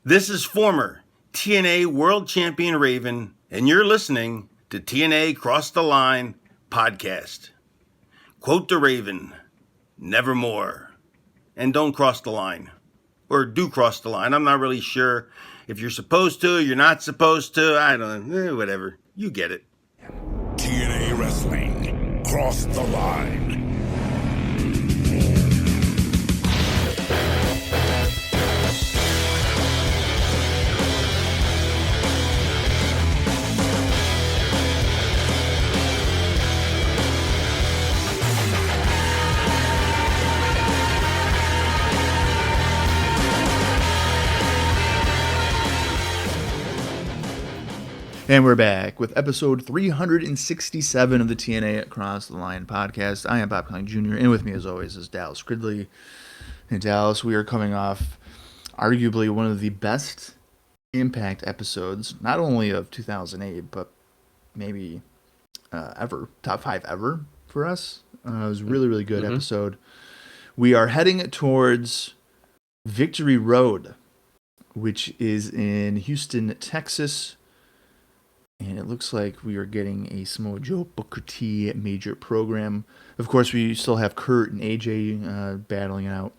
This is former TNA World Champion Raven, and you're listening to TNA Cross the Line podcast. Quote the Raven, nevermore. And don't cross the line. Or do cross the line. I'm not really sure if you're supposed to, you're not supposed to. I don't know. Whatever. You get it. TNA Wrestling. Cross the line. And we're back with episode 367 of the TNA Across the Line podcast. I am Colling Jr., and with me, as always, is Dallas Gridley. In Dallas, we are coming off arguably one of the best impact episodes, not only of 2008, but maybe ever. Top 5 ever for us. It was a really, really good episode. We are heading towards Victory Road, which is in Houston, Texas. And it looks like we are getting a Samoa Joe Booker T major program. Of course, we still have Kurt and AJ battling it out.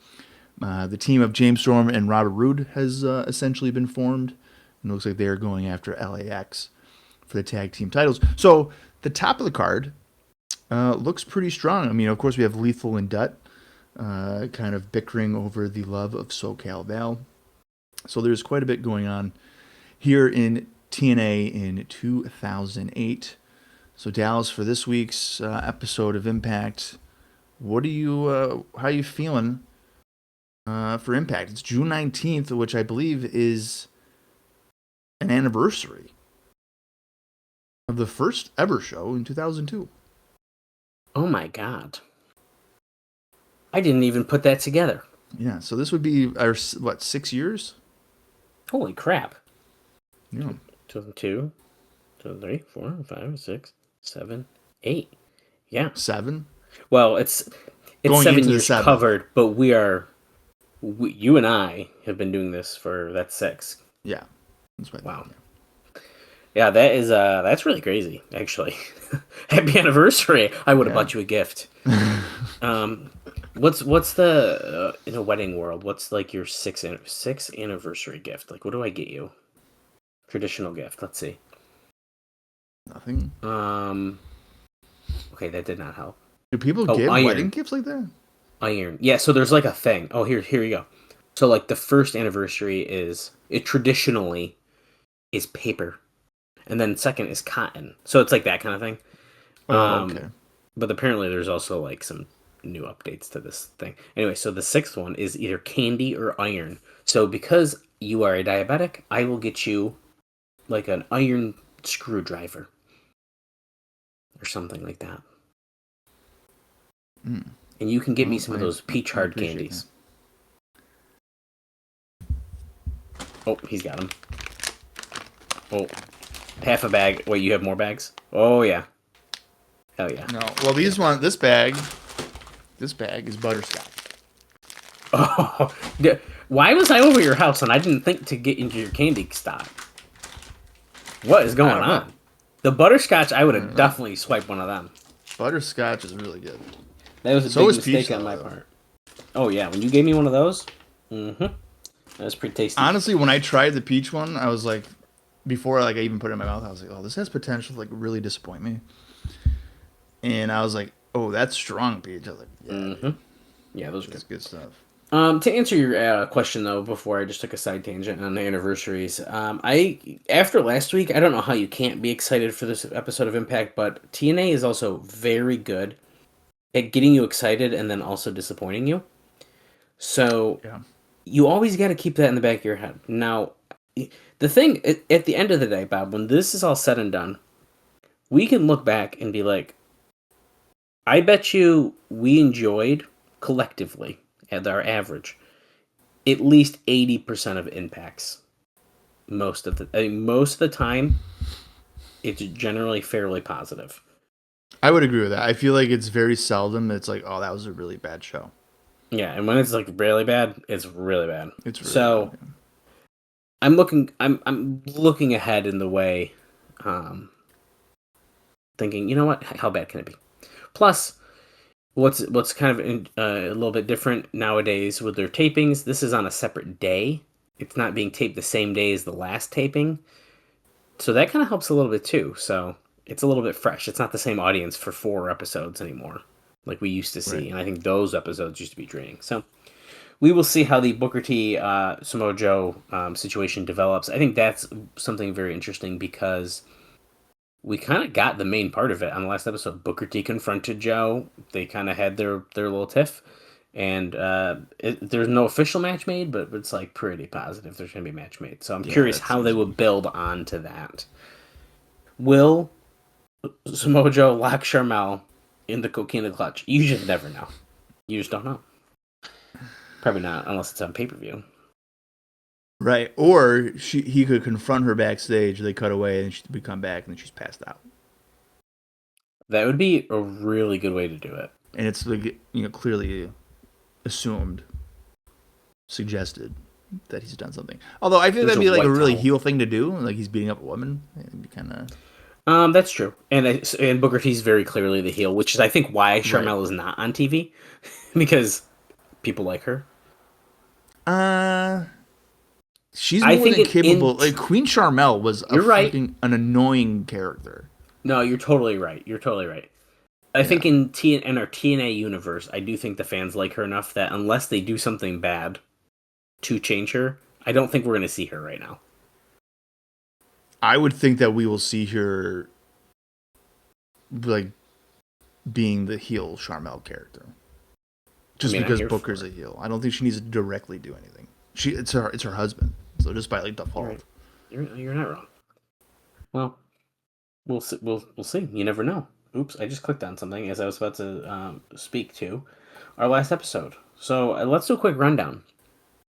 The team of James Storm and Robert Roode has essentially been formed. And it looks like they are going after LAX for the tag team titles. So the top of the card looks pretty strong. I mean, of course, we have Lethal and Dutt kind of bickering over the love of SoCal Val. So there's quite a bit going on here in TNA in 2008. So Dallas, for this week's episode of Impact, what are you? How are you feeling for Impact? It's June 19th, which I believe is an anniversary of the first ever show in 2002. Oh my God! I didn't even put that together. Yeah, so this would be our 6 years? Holy crap! Yeah. 2002, 2003, 4, 5, 6, 7, 8. Yeah. 7? Well, it's Going 7 into years the 7th. covered, but you and I have been doing this for, that's 6. Yeah. That's what Wow. Yeah, that is, that's really crazy, actually. Happy anniversary. I would have bought you a gift. What's the, in a wedding world, what's like your 6th anniversary gift? Like, what do I get you? Traditional gift. Let's see. Nothing. Okay, that did not help. Do people give iron. wedding gifts like that? Iron. Yeah, so there's like a thing. Oh, here you go. So like the first anniversary is, it traditionally is paper. And then second is cotton. So it's like that kind of thing. Okay. But apparently there's also like some new updates to this thing. Anyway, so the 6th one is either candy or iron. So because you are a diabetic, I will get you like an iron screwdriver or something like that. And you can get me some of those peach hard candies. Oh, he's got them. Oh, half a bag. Wait, you have more bags? Oh, yeah. Hell yeah. No. Well, this bag is butterscotch. Oh, why was I over your house and I didn't think to get into your candy stock? What is going on? The butterscotch, I would have definitely swiped one of them. Butterscotch is really good. That was a big mistake on my part. Oh, yeah. When you gave me one of those, that was pretty tasty. Honestly, when I tried the peach one, I was like, before I even put it in my mouth, I was like, oh, this has potential to like really disappoint me. And I was like, oh, that's strong peach. I was like, yeah. Yeah, those are That's good stuff. To answer your question, though, before I just took a side tangent on the anniversaries, after last week, I don't know how you can't be excited for this episode of Impact, but TNA is also very good at getting you excited and then also disappointing you. So you always got to keep that in the back of your head. Now, the thing, at the end of the day, Bob, when this is all said and done, we can look back and be like, I bet you we enjoyed collectively, at our average, at least 80% of impacts. Most of the time, it's generally fairly positive. I would agree with that. I feel like it's very seldom it's like, oh, that was a really bad show. Yeah, and when it's like really bad, it's really bad. It's really so bad, yeah. I'm looking ahead in the way, thinking, you know what? How bad can it be? Plus, what's kind of a little bit different nowadays with their tapings. This is on a separate day. It's not being taped the same day as the last taping, so that kind of helps a little bit too. So it's a little bit fresh. It's not the same audience for 4 episodes anymore, like we used to see, Right. and I think those episodes used to be draining. So we will see how the Booker T Samoa Joe situation develops. I think that's something very interesting because we kind of got the main part of it on the last episode. Booker T confronted Joe. They kind of had their little tiff. And there's no official match made, but it's like pretty positive there's going to be a match made. So I'm curious how they will build onto that. Will Samoa Joe lock Sharmell in the Coquina clutch? You just never know. You just don't know. Probably not, unless it's on pay-per-view. Right. Or he could confront her backstage, they cut away, and she'd come back, and then she's passed out. That would be a really good way to do it. And it's like, clearly assumed, suggested that he's done something. Although I feel that'd be like a really heel thing to do, like he's beating up a woman. It'd be kind of. That's true, and Booker T's very clearly the heel, which is I think why Sharmell is not on TV, because people like her. She's more than capable. Like Queen Sharmell was an annoying character. No, you're totally right. I think in our TNA universe, I do think the fans like her enough that unless they do something bad to change her, I don't think we're going to see her right now. I would think that we will see her like being the heel Sharmell character. Just because Booker's a heel. I don't think she needs to directly do anything. It's her husband. So just by like default. Right. You're not wrong. Well, we'll see. You never know. Oops, I just clicked on something as I was about to speak to our last episode. So let's do a quick rundown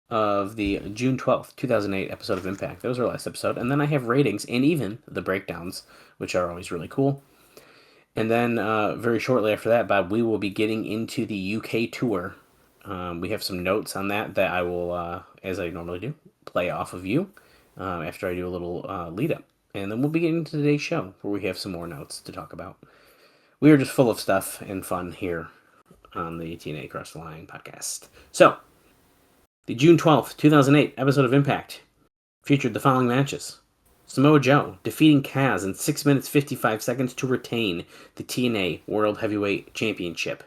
of the June 12th, 2008 episode of Impact. That was our last episode. And then I have ratings and even the breakdowns, which are always really cool. And then very shortly after that, Bob, we will be getting into the UK tour. We have some notes on that I will, as I normally do, play off of you after I do a little lead up. And then we'll be getting into today's show where we have some more notes to talk about. We are just full of stuff and fun here on the TNA Across the Line podcast. So, the June 12th, 2008 episode of Impact featured the following matches. Samoa Joe defeating Kaz in 6 minutes 55 seconds to retain the TNA World Heavyweight Championship.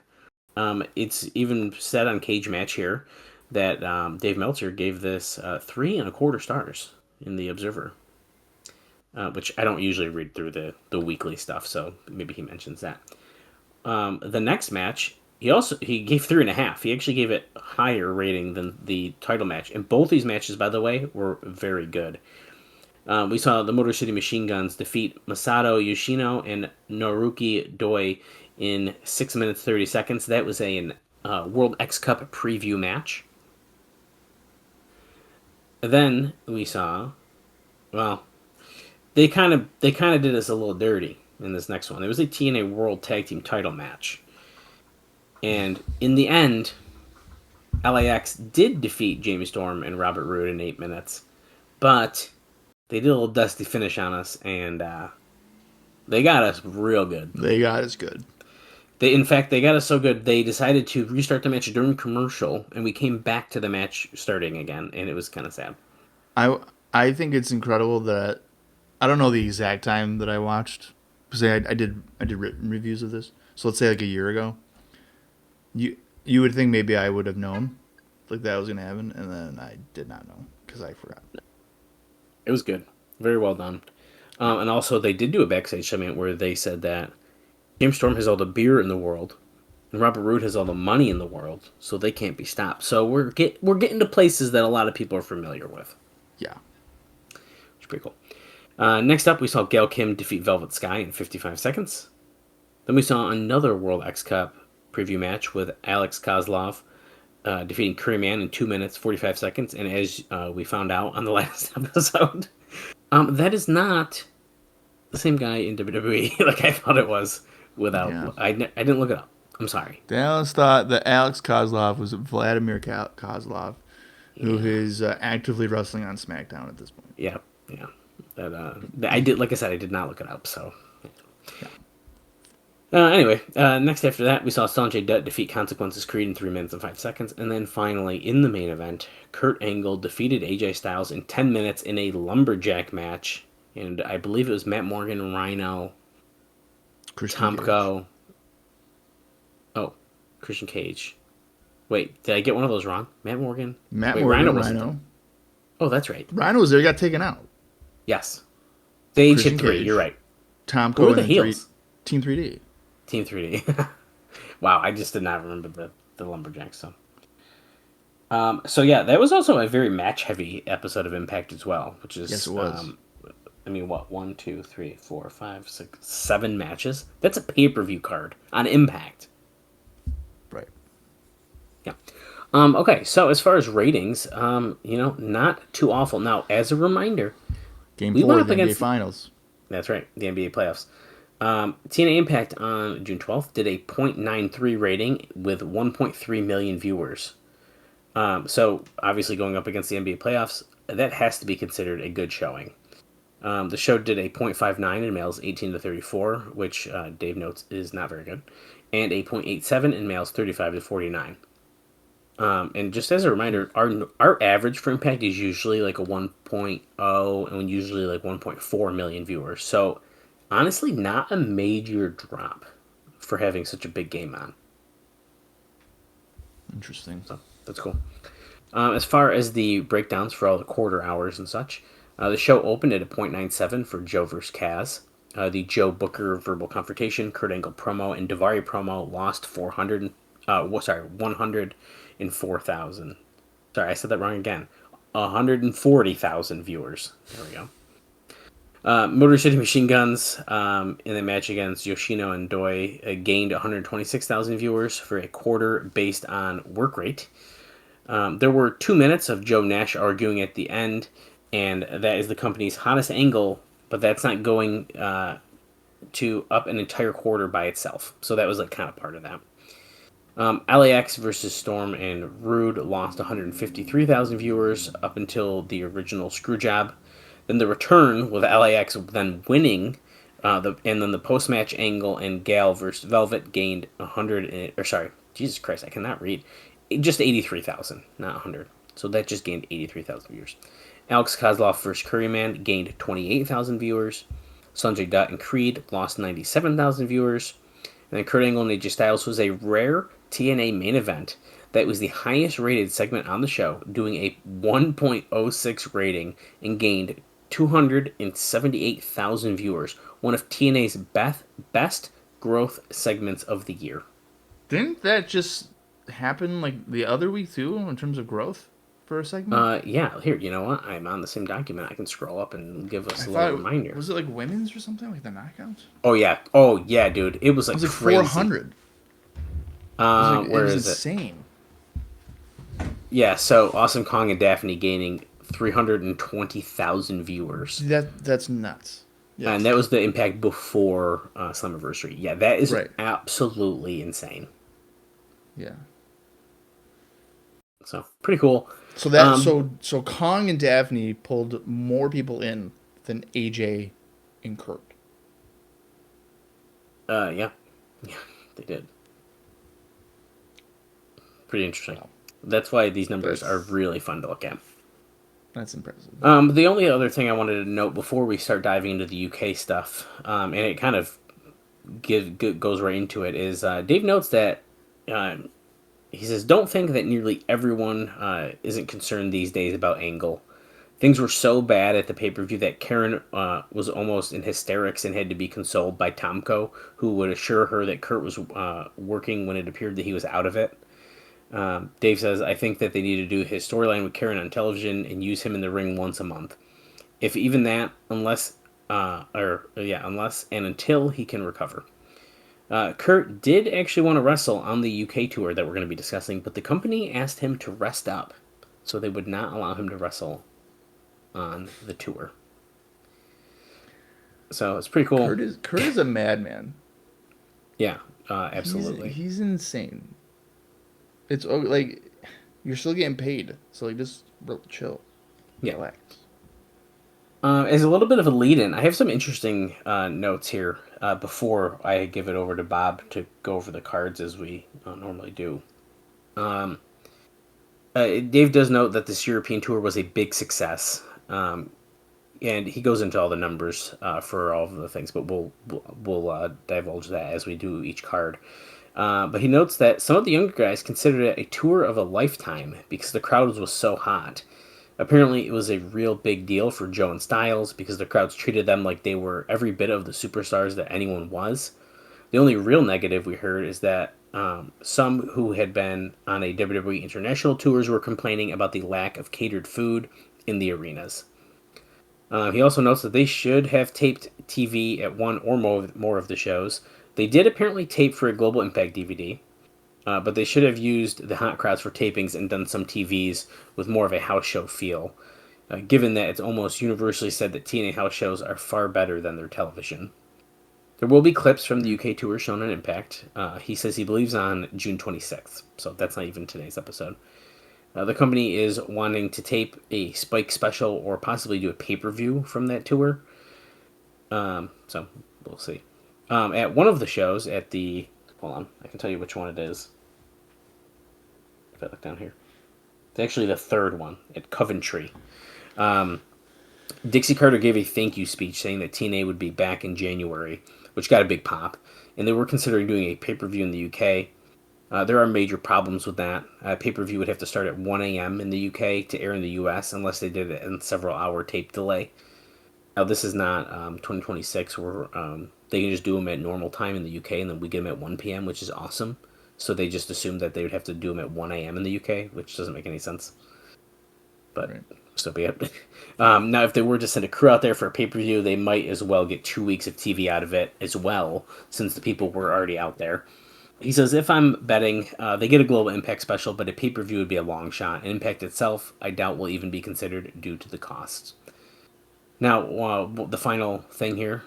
It's even said on Cage Match here that Dave Meltzer gave this 3 1/4 stars in the Observer. Which I don't usually read through the weekly stuff, so maybe he mentions that. The next match, he gave 3.5. He actually gave it a higher rating than the title match. And both these matches, by the way, were very good. We saw the Motor City Machine Guns defeat Masato Yoshino and Naruki Doi in 6 minutes 30 seconds. That was a World X Cup preview match. Then we saw, they kind of did us a little dirty in this next one. It was a TNA World Tag Team title match. And in the end, LAX did defeat Jamie Storm and Robert Roode in 8 minutes. But they did a little dusty finish on us, and they got us real good. They got us good. They got us so good, they decided to restart the match during commercial, and we came back to the match starting again, and it was kind of sad. I think it's incredible that I don't know the exact time that I watched because I did written reviews of this. So let's say like a year ago. You would think maybe I would have known like that was going to happen, and then I did not know because I forgot. It was good, very well done, and also they did do a backstage segment where they said that James Storm has all the beer in the world, and Robert Roode has all the money in the world, so they can't be stopped. So we're getting to places that a lot of people are familiar with. Yeah, which is pretty cool. Next up, we saw Gail Kim defeat Velvet Sky in 55 seconds. Then we saw another World X Cup preview match with Alex Koslov defeating Curry Man in 2 minutes, 45 seconds. And as we found out on the last episode, that is not the same guy in WWE like I thought it was without... Yeah. I didn't look it up. I'm sorry. Dallas thought that Alex Koslov was Vladimir Kozlov, who is actively wrestling on SmackDown at this point. Yeah. I did, like I said, I did not look it up. So. Anyway, next after that, we saw Sonjay Dutt defeat Consequences Creed in 3 minutes and 5 seconds. And then finally, in the main event, Kurt Angle defeated AJ Styles in 10 minutes in a lumberjack match. And I believe it was Matt Morgan, Rhino, Tomko. Oh, Christian Cage. Wait, did I get one of those wrong? Matt Morgan? Morgan, Rhino. Oh, that's right. Rhino was there, he got taken out. Yes. They each Christian hit 3, Cage. you're right. Tomko Who were the and heels? Team 3D. Team 3D. Wow, I just did not remember the lumberjacks. So yeah, that was also a very match-heavy episode of Impact as well, which is Yes, it was. I mean, what 1, 2, 3, 4, 5, 6, 7 matches? That's a pay-per-view card on Impact. Right. Yeah. Okay, so as far as ratings, not too awful. Now, as a reminder, Game we 4 went of up the NBA against Finals. That's right, the NBA playoffs. TNA Impact on June 12th did a .93 rating with 1.3 million viewers. So, obviously going up against the NBA playoffs, that has to be considered a good showing. The show did a .59 in males 18 to 34, which Dave notes is not very good, and a .87 in males 35 to 49. And just as a reminder, our average for Impact is usually like a 1.0 and usually like 1.4 million viewers. So, honestly, not a major drop for having such a big game on. Interesting. So, that's cool. As far as the breakdowns for all the quarter hours and such, the show opened at a .97 for Joe vs. Kaz. The Joe Booker verbal confrontation, Kurt Angle promo, and Daivari promo lost 104,000. Sorry, I said that wrong again. 140,000 viewers. There we go. Motor City Machine Guns in the match against Yoshino and Doi gained 126,000 viewers for a quarter based on work rate. There were 2 minutes of Joe Nash arguing at the end, and that is the company's hottest angle, but that's not going to up an entire quarter by itself. So that was like kind of part of that. LAX versus Storm and Rude lost 153,000 viewers up until the original Screwjob. Then the return with LAX then winning, and then the post-match Angle and Gal versus Velvet gained Jesus Christ, I cannot read. Just 83,000, not 100. So that just gained 83,000 viewers. Alex Koslov versus Curryman gained 28,000 viewers. Sonjay Dutt and Creed lost 97,000 viewers. And then Kurt Angle and AJ Styles was a rare TNA main event that was the highest rated segment on the show, doing a 1.06 rating and gained 278,000 viewers, one of TNA's best growth segments of the year. Didn't that just happen like the other week too in terms of growth for a segment? Yeah, here, you know what? I'm on the same document. I can scroll up and give us a little reminder. Was it like women's or something, like the knockouts? Oh yeah, dude. It was like, it was crazy. 400. Where is insane. Yeah, so Awesome Kong and Daphne gaining 320,000 viewers. That's nuts. Yes. And that was the Impact before Slammiversary. Yeah, that is right. Absolutely insane. Yeah. So pretty cool. So that so Kong and Daphne pulled more people in than AJ and Kurt. Yeah, they did. Pretty interesting. Wow. That's why these numbers are really fun to look at. That's impressive. The only other thing I wanted to note before we start diving into the UK stuff, and it kind of goes right into it, is Dave notes that he says, don't think that nearly everyone isn't concerned these days about Angle. Things were so bad at the pay-per-view that Karen was almost in hysterics and had to be consoled by Tomko, who would assure her that Kurt was working when it appeared that he was out of it. Dave says, I think that they need to do his storyline with Karen on television and use him in the ring once a month. If even that, unless and until he can recover. Kurt did actually want to wrestle on the UK tour that we're going to be discussing, but the company asked him to rest up, so they would not allow him to wrestle on the tour. So it's pretty cool. Kurt is a madman. Yeah, absolutely. He's insane. It's like You're still getting paid, so like just chill, relax. As a little bit of a lead-in, I have some interesting notes here before I give it over to Bob to go over the cards as we normally do. Dave does note that this European tour was a big success, and he goes into all the numbers for all of the things, but we'll divulge that as we do each card. But he notes that some of the younger guys considered it a tour of a lifetime because the crowd was so hot. Apparently, it was a real big deal for Joe and Styles because the crowds treated them like they were every bit of the superstars that anyone was. The only real negative we heard is that some who had been on a WWE international tours were complaining about the lack of catered food in the arenas. He also notes that they should have taped TV at one or more of the shows. They did apparently tape for a Global Impact DVD, but they should have used the hot crowds for tapings and done some TVs with more of a house show feel, given that it's almost universally said that TNA house shows are far better than their television. There will be clips from the UK tour shown on Impact. He says he believes on June 26th, so that's not even today's episode. The company is wanting to tape a Spike special or possibly do a pay-per-view from that tour. So we'll see. At one of the shows at the... Hold on, I can tell you which one it is. If I look down here. It's actually the third one at Coventry. Dixie Carter gave a thank you speech saying that TNA would be back in January, which got a big pop. And they were considering doing a pay-per-view in the UK. There are major problems with that. Pay-per-view would have to start at 1 a.m. in the UK to air in the US unless they did it in several-hour tape delay. Now, this is not 2026 where they can just do them at normal time in the UK and then we get them at 1 p.m., which is awesome. So they just assumed that they would have to do them at 1 a.m. in the UK, which doesn't make any sense. But right. So be it. Now, if they were to send a crew out there for a pay-per-view, they might as well get 2 weeks of TV out of it as well, since the people were already out there. He says, if I'm betting, they get a Global Impact special, but a pay-per-view would be a long shot. And Impact itself, I doubt will even be considered due to the costs. Now, the final thing here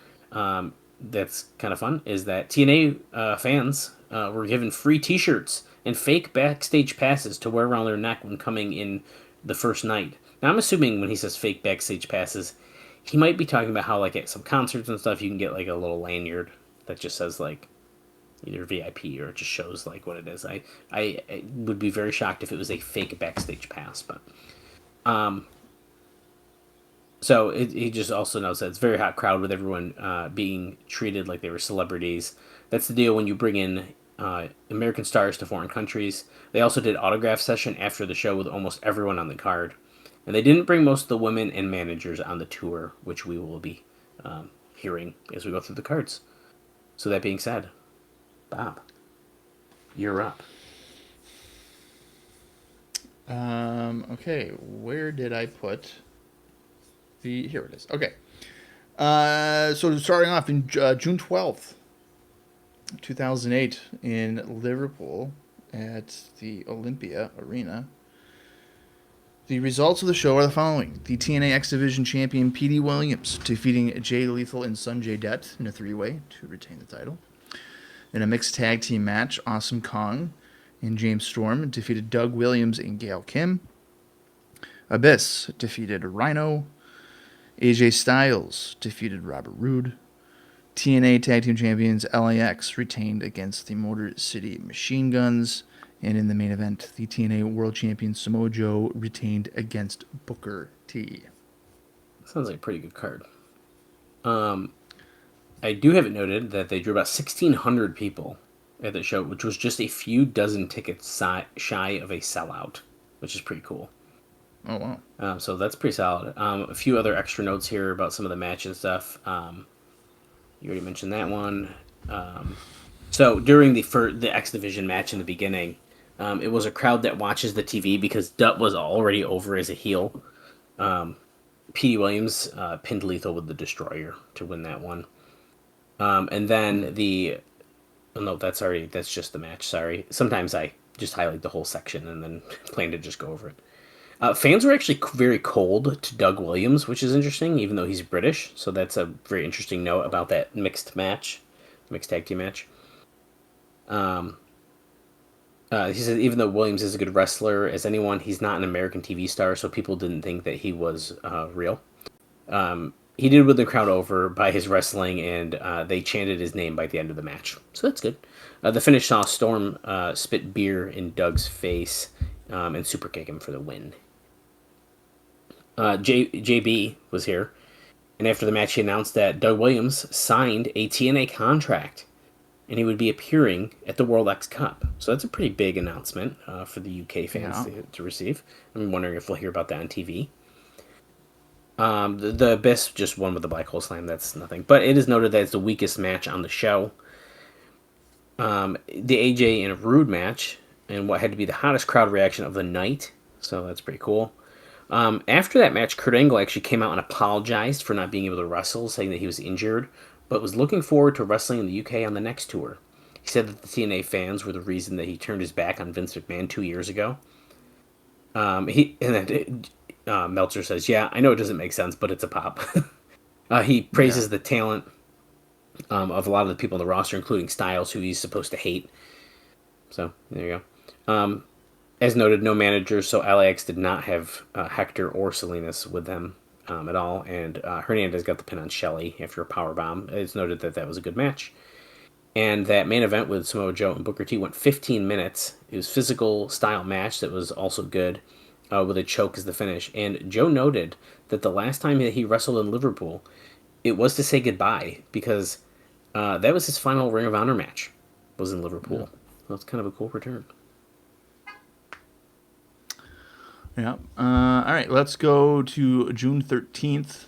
that's kind of fun is that TNA fans were given free t-shirts and fake backstage passes to wear around their neck when coming in the first night. Now, I'm assuming when he says fake backstage passes, he might be talking about how, like, at some concerts and stuff, you can get, like, a little lanyard that just says, like, either VIP or it just shows, like, what it is. I would be very shocked if it was a fake backstage pass, but... So he just also knows that it's a very hot crowd with everyone being treated like they were celebrities. That's the deal when you bring in American stars to foreign countries. They also did autograph session after the show with almost everyone on the card. And they didn't bring most of the women and managers on the tour, which we will be hearing as we go through the cards. So that being said, Bob, you're up. Okay, where did I put... Here it is. Okay. So starting off in June 12th, 2008, in Liverpool at the Olympia Arena. The results of the show are the following. The TNA X Division champion Petey Williams defeating Jay Lethal and Sonjay Dutt in a three-way to retain the title. In a mixed tag team match, Awesome Kong and James Storm defeated Doug Williams and Gail Kim. Abyss defeated Rhino. AJ Styles defeated Robert Roode. TNA Tag Team Champions LAX retained against the Motor City Machine Guns. And in the main event, the TNA World Champion Samoa Joe retained against Booker T. Sounds like a pretty good card. I do have it noted that they drew about 1,600 people at the show, which was just a few dozen tickets shy of a sellout, which is pretty cool. Oh, wow. So that's pretty solid. A few other extra notes here about some of the match and stuff. You already mentioned that one. So during the X Division match in the beginning, it was a crowd that watches the TV because Dutt was already over as a heel. Petey Williams pinned Lethal with the Destroyer to win that one. And then that's just the match, sorry. Sometimes I just highlight the whole section and then plan to just go over it. Fans were actually very cold to Doug Williams, which is interesting, even though he's British. So that's a very interesting note about that mixed tag team match. He said even though Williams is a good wrestler as anyone, he's not an American TV star, so people didn't think that he was real. He did win the crowd over by his wrestling, and they chanted his name by the end of the match. So that's good. The finish saw Storm spit beer in Doug's face and super kick him for the win. JB was here, and after the match, he announced that Doug Williams signed a TNA contract, and he would be appearing at the World X Cup. So that's a pretty big announcement for the UK fans to receive. I'm wondering if we'll hear about that on TV. The Abyss just won with the Black Hole Slam. That's nothing. But it is noted that it's the weakest match on the show. The AJ and Rude match, and what had to be the hottest crowd reaction of the night. So that's pretty cool. After that match, Kurt Angle actually came out and apologized for not being able to wrestle, saying that he was injured, but was looking forward to wrestling in the UK on the next tour. He said that the TNA fans were the reason that he turned his back on Vince McMahon 2 years ago. Meltzer says, "Yeah, I know it doesn't make sense, but it's a pop." He praises the talent of a lot of the people on the roster, including Styles, who he's supposed to hate. So there you go. As noted, no managers, so LAX did not have Hector or Salinas with them at all, and Hernandez got the pin on Shelley after a powerbomb. It's noted that that was a good match. And that main event with Samoa Joe and Booker T went 15 minutes. It was a physical style match that was also good, with a choke as the finish. And Joe noted that the last time that he wrestled in Liverpool, it was to say goodbye, because that was his final Ring of Honor match, was in Liverpool. Yeah. So it's kind of a cool return. Yeah. All right, let's go to June 13th.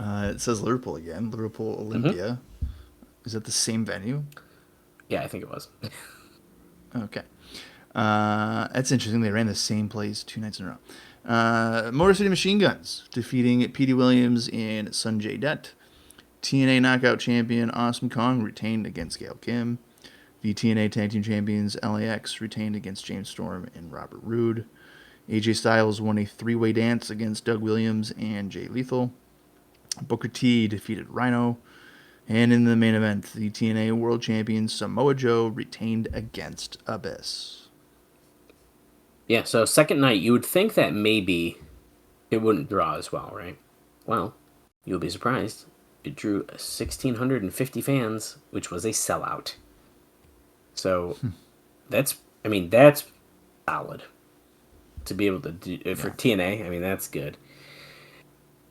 It says Liverpool again. Liverpool Olympia. Mm-hmm. Is that the same venue? Yeah, I think it was. Okay. That's interesting. They ran the same place 2 nights in a row. Motor City Machine Guns defeating Petey Williams and Sonjay Dutt. TNA Knockout Champion Awesome Kong retained against Gail Kim. The TNA Tag Team Champions LAX retained against James Storm and Robert Roode. AJ Styles won a 3-way dance against Doug Williams and Jay Lethal. Booker T defeated Rhino. And in the main event, the TNA World Champion Samoa Joe retained against Abyss. Yeah, so second night, you would think that maybe it wouldn't draw as well, right? Well, you'll be surprised. It drew 1,650 fans, which was a sellout. So that's solid to be able to do for TNA. I mean, that's good.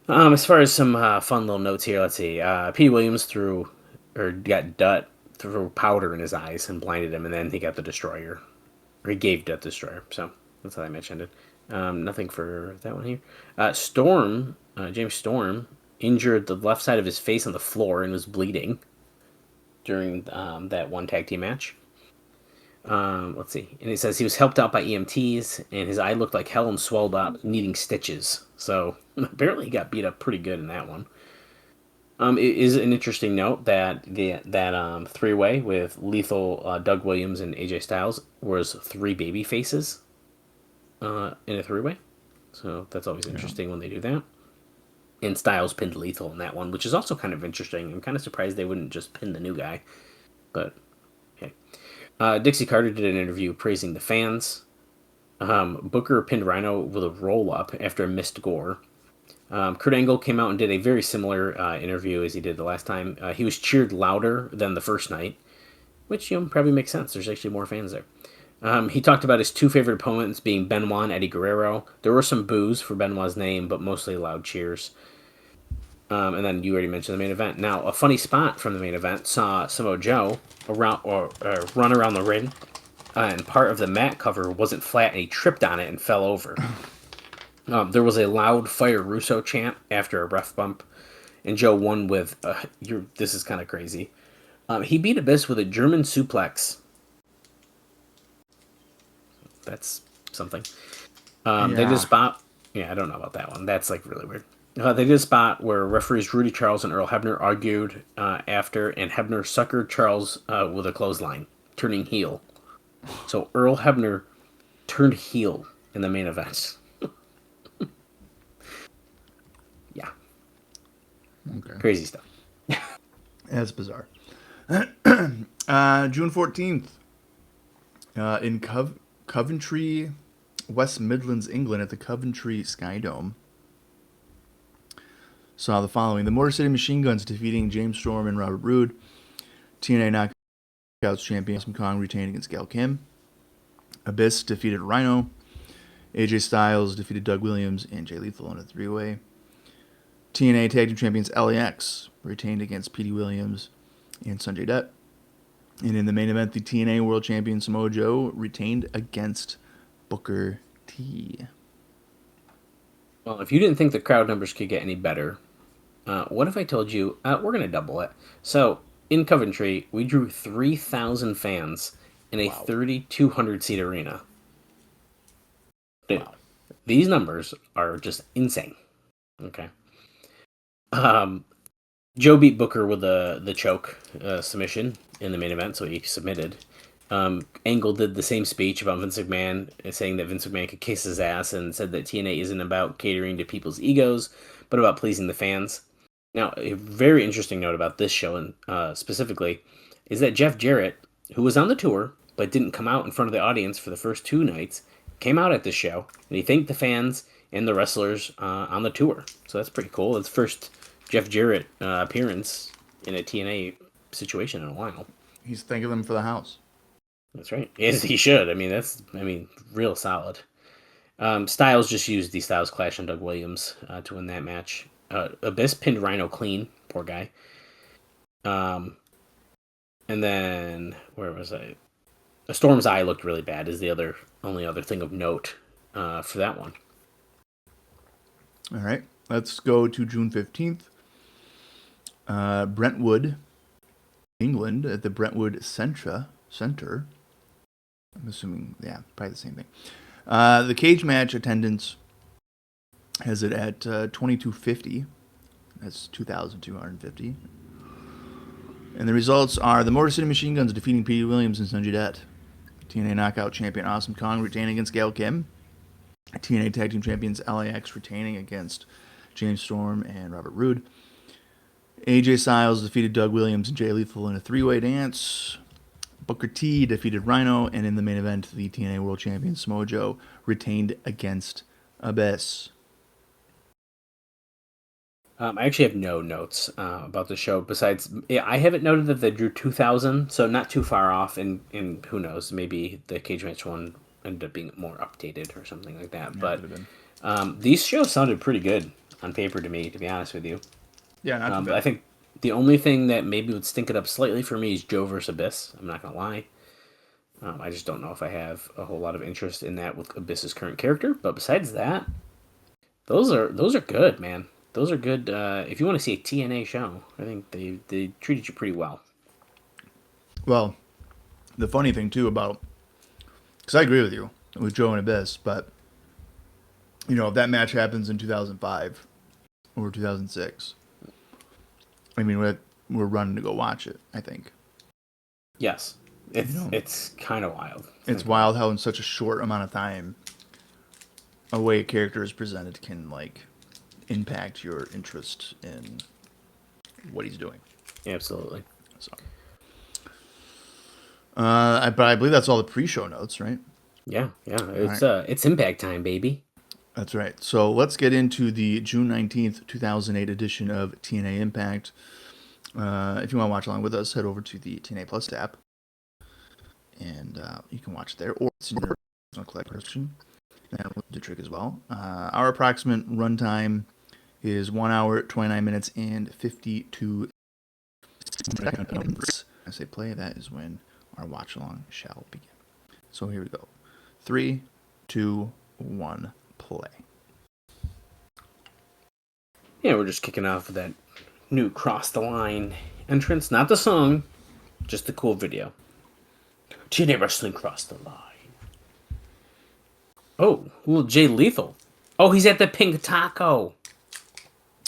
As far as some fun little notes here, let's see. Pete Williams got Dutt threw powder in his eyes and blinded him, and then he got the Destroyer. Or he gave Dutt the Destroyer. So that's how that match ended. Nothing for that one here. James Storm, injured the left side of his face on the floor and was bleeding during that one tag team match. Let's see. And it says he was helped out by EMTs, and his eye looked like hell and swelled up, needing stitches. So apparently he got beat up pretty good in that one. It is an interesting note that that 3-way with Lethal, Doug Williams, and AJ Styles was 3 baby faces in a 3-way. So that's always interesting when they do that. And Styles pinned Lethal in that one, which is also kind of interesting. I'm kind of surprised they wouldn't just pin the new guy. But, okay. Dixie Carter did an interview praising the fans. Booker pinned Rhino with a roll-up after a missed gore. Kurt Angle came out and did a very similar interview as he did the last time. He was cheered louder than the first night, which probably makes sense. There's actually more fans there. He talked about his 2 favorite opponents being Benoit and Eddie Guerrero. There were some boos for Benoit's name, but mostly loud cheers. And then you already mentioned the main event. Now, a funny spot from the main event saw Samoa Joe run around the ring, and part of the mat cover wasn't flat, and he tripped on it and fell over. There was a loud Fire Russo chant after a ref bump, and Joe won with, this is kind of crazy. He beat Abyss with a German suplex. That's something. They did a spot. Yeah, I don't know about that one. That's like really weird. They did a spot where referees Rudy Charles and Earl Hebner argued after, and Hebner suckered Charles with a clothesline, turning heel. So Earl Hebner turned heel in the main event. Yeah. Okay. Crazy stuff. That's bizarre. June 14th. In Coventry, West Midlands, England, at the Coventry Sky Dome, saw the following. The Motor City Machine Guns defeating James Storm and Robert Roode. TNA Knockouts champion Awesome Kong retained against Gail Kim. Abyss defeated Rhino. AJ Styles defeated Doug Williams and Jay Lethal in a three-way. TNA Tag Team Champions LAX retained against Petey Williams and Sonjay Dutt. And in the main event, the TNA World Champion Samoa Joe retained against Booker T. Well, if you didn't think the crowd numbers could get any better, what if I told you we're going to double it? So, in Coventry, we drew 3,000 fans in a 3,200-seat arena. Dude, these numbers are just insane. Okay. Joe beat Booker with the choke submission in the main event, so he submitted. Angle did the same speech about Vince McMahon, saying that Vince McMahon could kiss his ass, and said that TNA isn't about catering to people's egos, but about pleasing the fans. Now, a very interesting note about this show, and specifically, is that Jeff Jarrett, who was on the tour, but didn't come out in front of the audience for the first 2 nights, came out at this show, and he thanked the fans and the wrestlers on the tour. So that's pretty cool. It's the first Jeff Jarrett appearance in a TNA situation in a while. He's thanking them for the house. That's right. Yes, he should. I mean, real solid. Styles just used the Styles Clash on Doug Williams to win that match. Abyss pinned Rhino clean. Poor guy. And then, where was I? A Storm's Eye looked really bad is the only other thing of note for that one. All right. Let's go to June 15th. Brentwood, England, at the Brentwood Center. I'm assuming, probably the same thing. The cage match attendance has it at 2,250. That's 2,250. And the results are the Motor City Machine Guns defeating Petey Williams and Sonjay Dutt. TNA Knockout Champion Awesome Kong retaining against Gail Kim. TNA Tag Team Champions LAX retaining against James Storm and Robert Roode. AJ Styles defeated Doug Williams and Jay Lethal in a three-way dance. Booker T defeated Rhino, and in the main event, the TNA World Champion Samoa Joe retained against Abyss. I actually have no notes about the show. Besides, I haven't noted that they drew 2,000, so not too far off. And who knows, maybe the cage match one ended up being more updated or something like that. Yeah, but these shows sounded pretty good on paper to me, to be honest with you. Yeah, not too bad. I think the only thing that maybe would stink it up slightly for me is Joe versus Abyss. I'm not gonna lie. I just don't know if I have a whole lot of interest in that with Abyss's current character. But besides that, those are good, man. Those are good. If you want to see a TNA show, I think they treated you pretty well. Well, the funny thing too about, because I agree with you with Joe and Abyss, but if that match happens in 2005 or 2006, I mean we're running to go watch it. I think. Yes, it's kind of wild. It's wild how in such a short amount of time, a way a character is presented can impact your interest in what he's doing. Absolutely. So, but I believe that's all the pre-show notes, right? Yeah. It's Impact time, baby. That's right. So let's get into the June 19th, 2008 edition of TNA Impact. If you want to watch along with us, head over to the TNA Plus app, and you can watch there, or it's in your collection. That will do the trick as well. Our approximate runtime is 1 hour, 29 minutes, and 52 seconds. I say play, that is when our watch along shall begin. So here we go. 3, 2, 1, play. Yeah, we're just kicking off with that new Cross the Line entrance. Not the song, just the cool video. TNA Wrestling Cross the Line. Oh, little Jay Lethal. Oh, he's at the Pink Taco.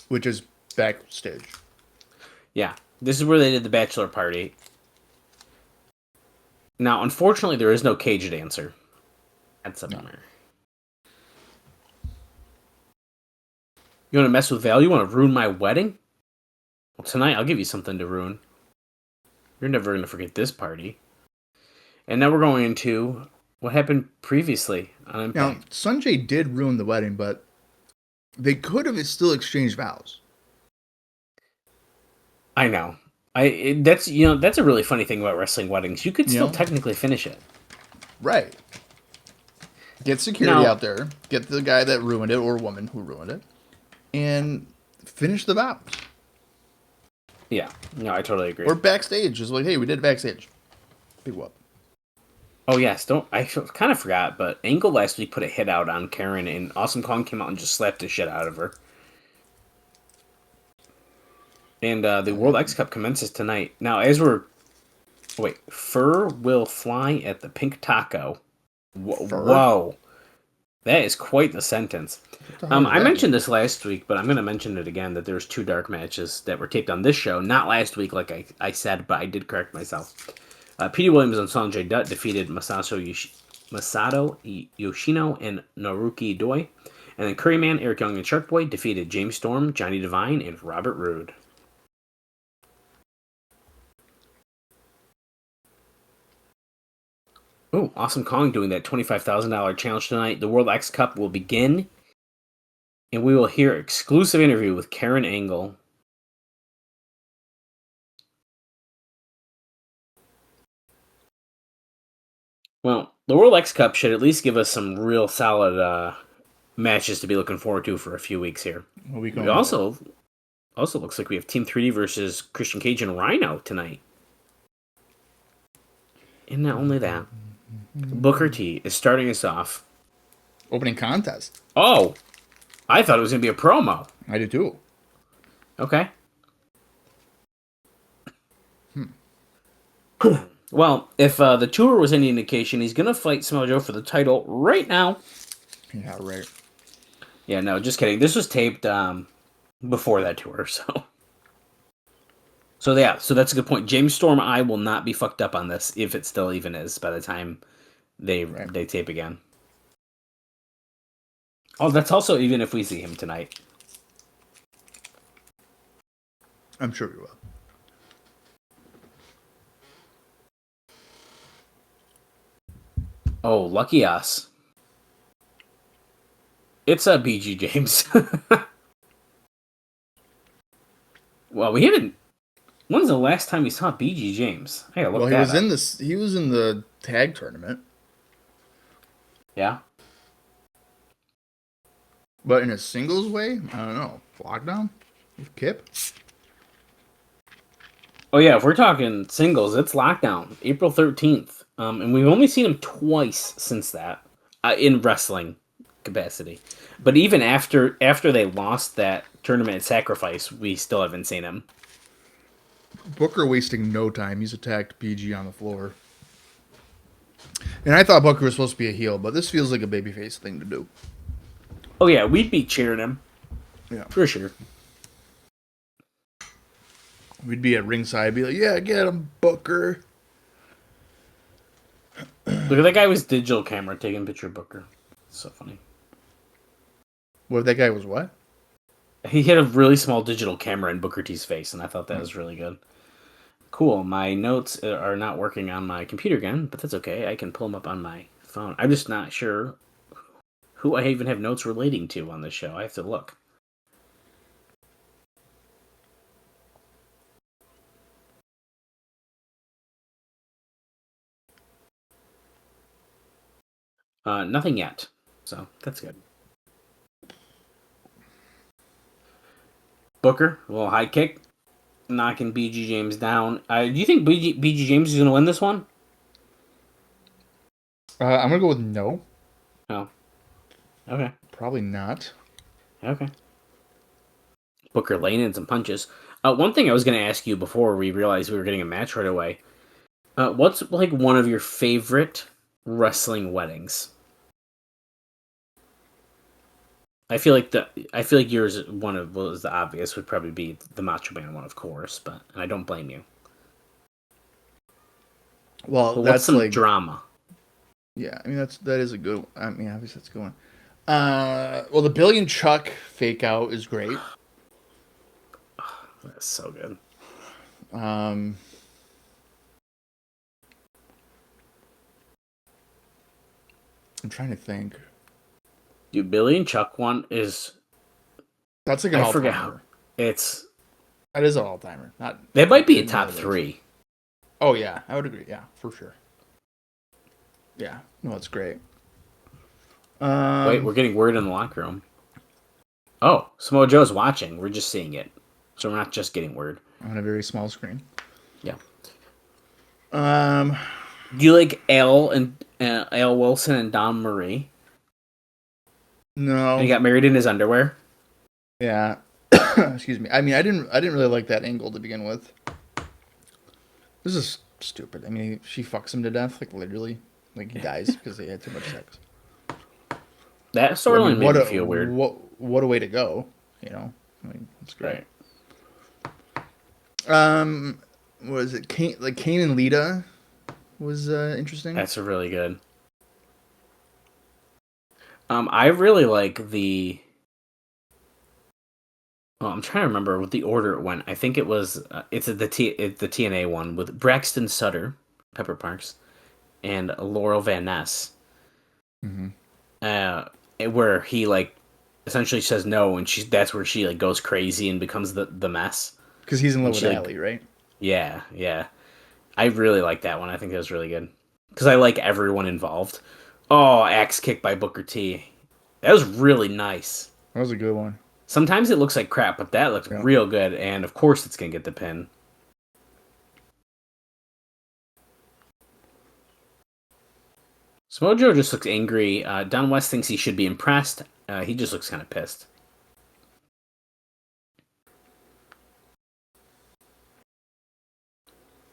Which is backstage. Yeah, this is where they did the bachelor party. Now, unfortunately, there is no cage dancer. That's a bummer. You want to mess with Val? You want to ruin my wedding? Well, tonight I'll give you something to ruin. You're never going to forget this party. And now we're going into what happened previously on Now, Impact. Sonjay did ruin the wedding, but they could have still exchanged vows. I know. That's a really funny thing about wrestling weddings. You could still technically finish it. Right. Get security Now- out there. Get the guy that ruined it or woman who ruined it. And finish the vows. Yeah. No, I totally agree. Or backstage. Just like, hey, we did backstage. Big whoop. Oh yes, I kind of forgot, but Angle last week put a hit out on Karen, and Awesome Kong came out and just slapped the shit out of her. And the World X Cup commences tonight. Now, Fur will fly at the Pink Taco. Whoa. That is quite the sentence. I mentioned this last week, but I'm going to mention it again, that there's 2 dark matches that were taped on this show. Not last week, like I said, but I did correct myself. Petey Williams and Sonjay Dutt defeated Masato Yoshino and Naruki Doi. And then Curryman, Eric Young, and Shark Boy defeated James Storm, Johnny Devine, and Robert Roode. Oh, Awesome Kong doing that $25,000 challenge tonight. The World X Cup will begin, and we will hear exclusive interview with Karen Angle. Well, the World X Cup should at least give us some real solid matches to be looking forward to for a few weeks here. We also looks like we have Team 3D versus Christian Cage and Rhino tonight. And not only that, Booker T is starting us off. Opening contest. Oh, I thought it was going to be a promo. I do too. Okay. Well, if the tour was any indication, he's going to fight Samoa Joe for the title right now. Yeah, right. Yeah, no, just kidding. This was taped before that tour, so... So that's a good point. James Storm I will not be fucked up on this, if it still even is, by the time they tape again. Oh, that's also even if we see him tonight. I'm sure we will. Oh, lucky us. It's a BG James. Well, we haven't... When's the last time we saw BG James? I gotta look he was in the tag tournament. Yeah. But in a singles way, I don't know. Lockdown with Kip. Oh yeah, if we're talking singles, it's Lockdown, April 13th, and we've only seen him twice since that in wrestling capacity. But even after they lost that tournament at Sacrifice, we still haven't seen him. Booker wasting no time. He's attacked BG on the floor. And I thought Booker was supposed to be a heel, but this feels like a babyface thing to do. Oh yeah, we'd be cheering him. Yeah. For sure. We'd be at ringside, be like, yeah, get him, Booker. Look at that guy with digital camera taking a picture of Booker. It's so funny. What if that guy was what? He hit a really small digital camera in Booker T's face, and I thought that was really good. Cool. My notes are not working on my computer again, but that's okay. I can pull them up on my phone. I'm just not sure who I even have notes relating to on this show. I have to look. Nothing yet. So, that's good. Booker, a little high kick, knocking BG James down. Do you think BG James is going to win this one? I'm going to go with no. Oh. Okay. Probably not. Okay. Booker laying in some punches. One thing I was going to ask you before we realized we were getting a match right away. What's like one of your favorite wrestling weddings? I feel like yours was the obvious would probably be the Macho Man one, of course, and I don't blame you. Well, but that's what's some like drama. Yeah, I mean that is a good. I mean, obviously that's a good one. Well, the Billy and Chuck fake out is great. That's so good. I'm trying to think. Dude, Billy and Chuck one is... That's like an I forget all-timer. It's... That is an all-timer. That might be a it top really is. 3. Oh, yeah. I would agree. Yeah, for sure. Yeah. No, it's great. Wait, we're getting word in the locker room. Oh, Samoa Joe's watching. We're just seeing it. So we're not just getting word. On a very small screen. Yeah. Um, Do you like Al Wilson and Don Marie? no. And he got married in his underwear? Yeah. Excuse me. I mean, I didn't really like that angle to begin with. This is stupid. I mean, she fucks him to death, like literally. Like he dies because they had too much sex. That storyline made me feel weird. What a way to go, you know? I mean, that's great. Right. What is it? Kane and Lita was interesting. That's really good. I really like the... Well, I'm trying to remember what the order it went. I think it was... it's the TNA one with Braxton Sutter, Pepper Parks, and Laurel Van Ness. Mm-hmm. Where he, like, essentially says no, and that's where she, like, goes crazy and becomes the mess. Because he's in love with Like, Allie, right? Yeah, yeah. I really like that one. I think that was really good. Because I like everyone involved. Oh, axe kick by Booker T. That was really nice. That was a good one. Sometimes it looks like crap, but that looked real good, and of course it's going to get the pin. Samoa Joe just looks angry. Don West thinks he should be impressed. He just looks kind of pissed.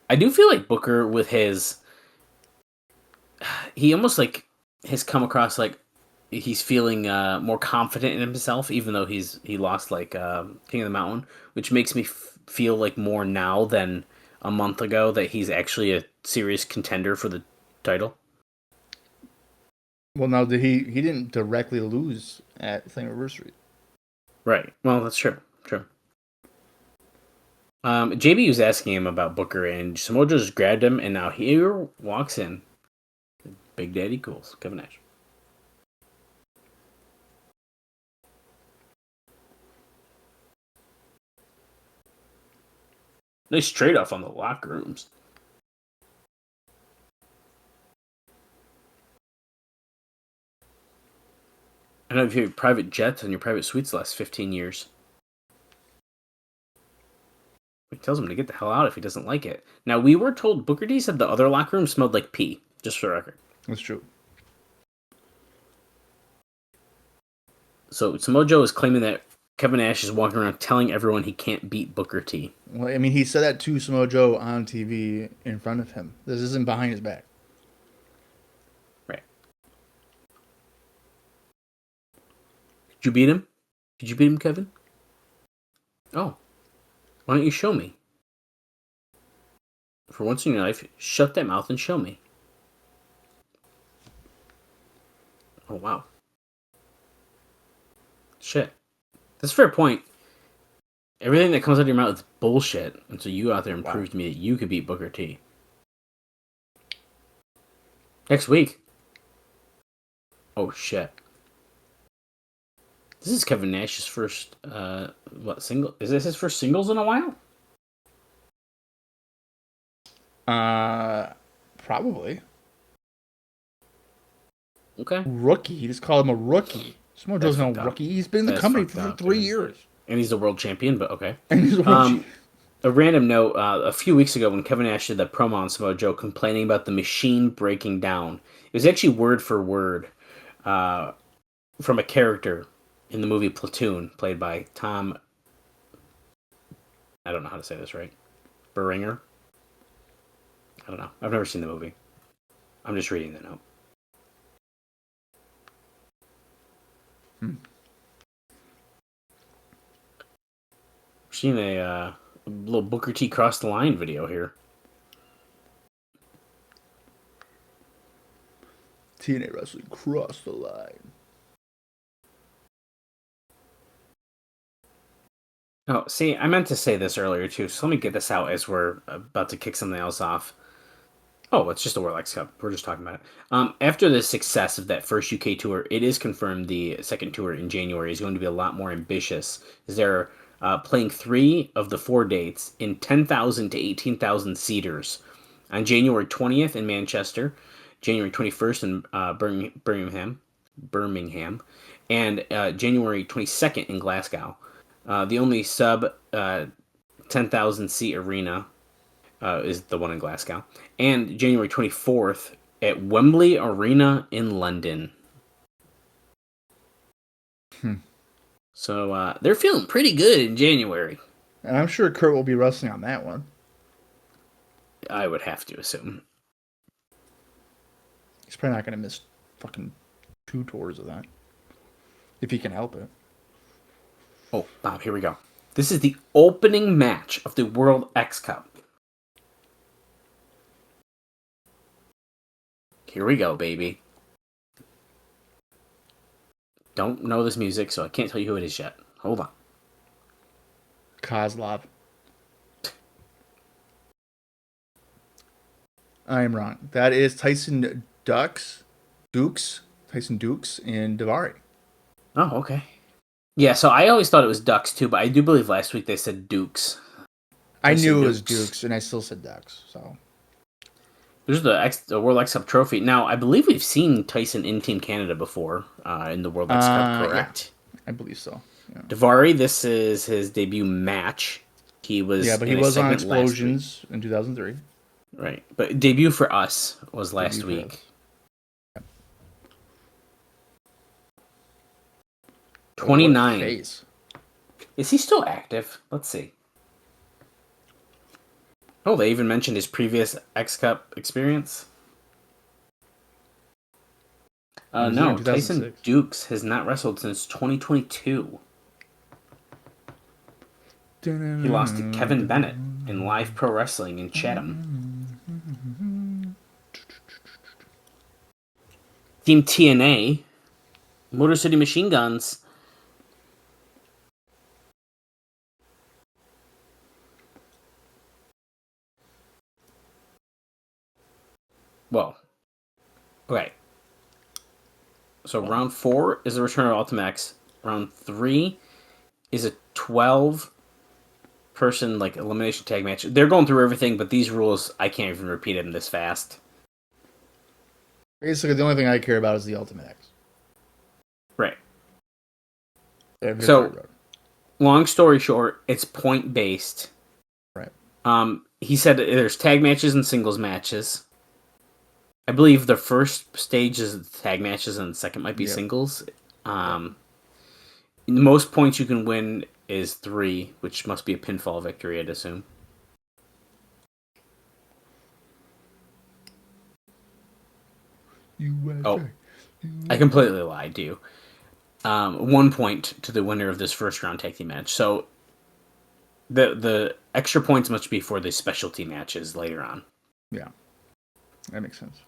I do feel like Booker with his... He almost like has come across like he's feeling more confident in himself, even though he lost like King of the Mountain, which makes me feel like more now than a month ago that he's actually a serious contender for the title. Well, now he didn't directly lose at Slammiversary. Right. Well, that's true. True. JB was asking him about Booker, and Samoa Joe just grabbed him, and now here walks in Big Daddy Cools, Kevin Nash. Nice trade off on the locker rooms. I know if you have private jets and your private suites the last 15 years. He tells him to get the hell out if he doesn't like it. Now, we were told Booker T said the other locker room smelled like pee, just for the record. That's true. So Samoa Joe is claiming that Kevin Nash is walking around telling everyone he can't beat Booker T. Well, I mean, he said that to Samoa Joe on TV in front of him. This isn't behind his back. Right. Did you beat him? Did you beat him, Kevin? Oh. Why don't you show me? For once in your life, shut that mouth and show me. Oh, wow. Shit. That's a fair point. Everything that comes out of your mouth is bullshit until you out there and prove to me that you could beat Booker T. Next week. Oh, shit. This is Kevin Nash's first, single? Is this his first singles in a while? Probably. Okay. Rookie. He just called him a rookie. Samoa Joe's no rookie. He's been in the company for 3 years. And he's a world champion, but okay. And he's a world A random note, a few weeks ago when Kevin Nash did that promo on Samoa Joe complaining about the machine breaking down, it was actually word for word from a character in the movie Platoon, played by Tom... I don't know how to say this right. Beringer? I don't know. I've never seen the movie. I'm just reading the note. Seen a little Booker T cross the line video here. TNA Wrestling cross the line. Oh, see, I meant to say this earlier too, so let me get this out as we're about to kick something else off. Oh, it's just the World X Cup. We're just talking about it. After the success of that first UK tour, it is confirmed the second tour in January is going to be a lot more ambitious. They're playing 3 of the 4 dates in 10,000 to 18,000 seaters on January 20th in Manchester, January 21st in Birmingham, and January 22nd in Glasgow. The only sub 10,000 seat arena is the one in Glasgow, and January 24th at Wembley Arena in London. So they're feeling pretty good in January. And I'm sure Kurt will be wrestling on that one. I would have to assume. He's probably not going to miss fucking 2 tours of that. If he can help it. Oh, Bob, here we go. This is the opening match of the World X Cup. Here we go, baby. Don't know this music, so I can't tell you who it is yet. Hold on. Koslov. I am wrong. That is Tyson Dukes, and Daivari. Oh, okay. Yeah, so I always thought it was Ducks too, but I do believe last week they said Dukes. I knew it was Dukes, and I still said Ducks. So there's the World X Cup trophy. Now, I believe we've seen Tyson in Team Canada before in the World X Cup, correct? Yeah, I believe so. Yeah. Daivari, this is his debut match. He was but he was on Explosions in 2003. Right, but debut for us was last week. 29. Is he still active? Let's see. Oh, they even mentioned his previous X Cup experience. No, Tyson Dukes has not wrestled since 2022. He lost to Kevin Bennett in Live Pro Wrestling in Chatham. Team TNA, Motor City Machine Guns. Well, okay. So round 4 is the return of Ultimax. Round 3 is a 12-person elimination tag match. They're going through everything, but these rules I can't even repeat them this fast. Basically, the only thing I care about is the Ultimax. Right. So, long story short, it's point based. Right. He said there's tag matches and singles matches. I believe the first stage is tag matches and the second might be singles. The most points you can win is 3, which must be a pinfall victory, I'd assume. I completely lied to you. 1 point to the winner of this first round tag team match. So the extra points must be for the specialty matches later on. Yeah, that makes sense.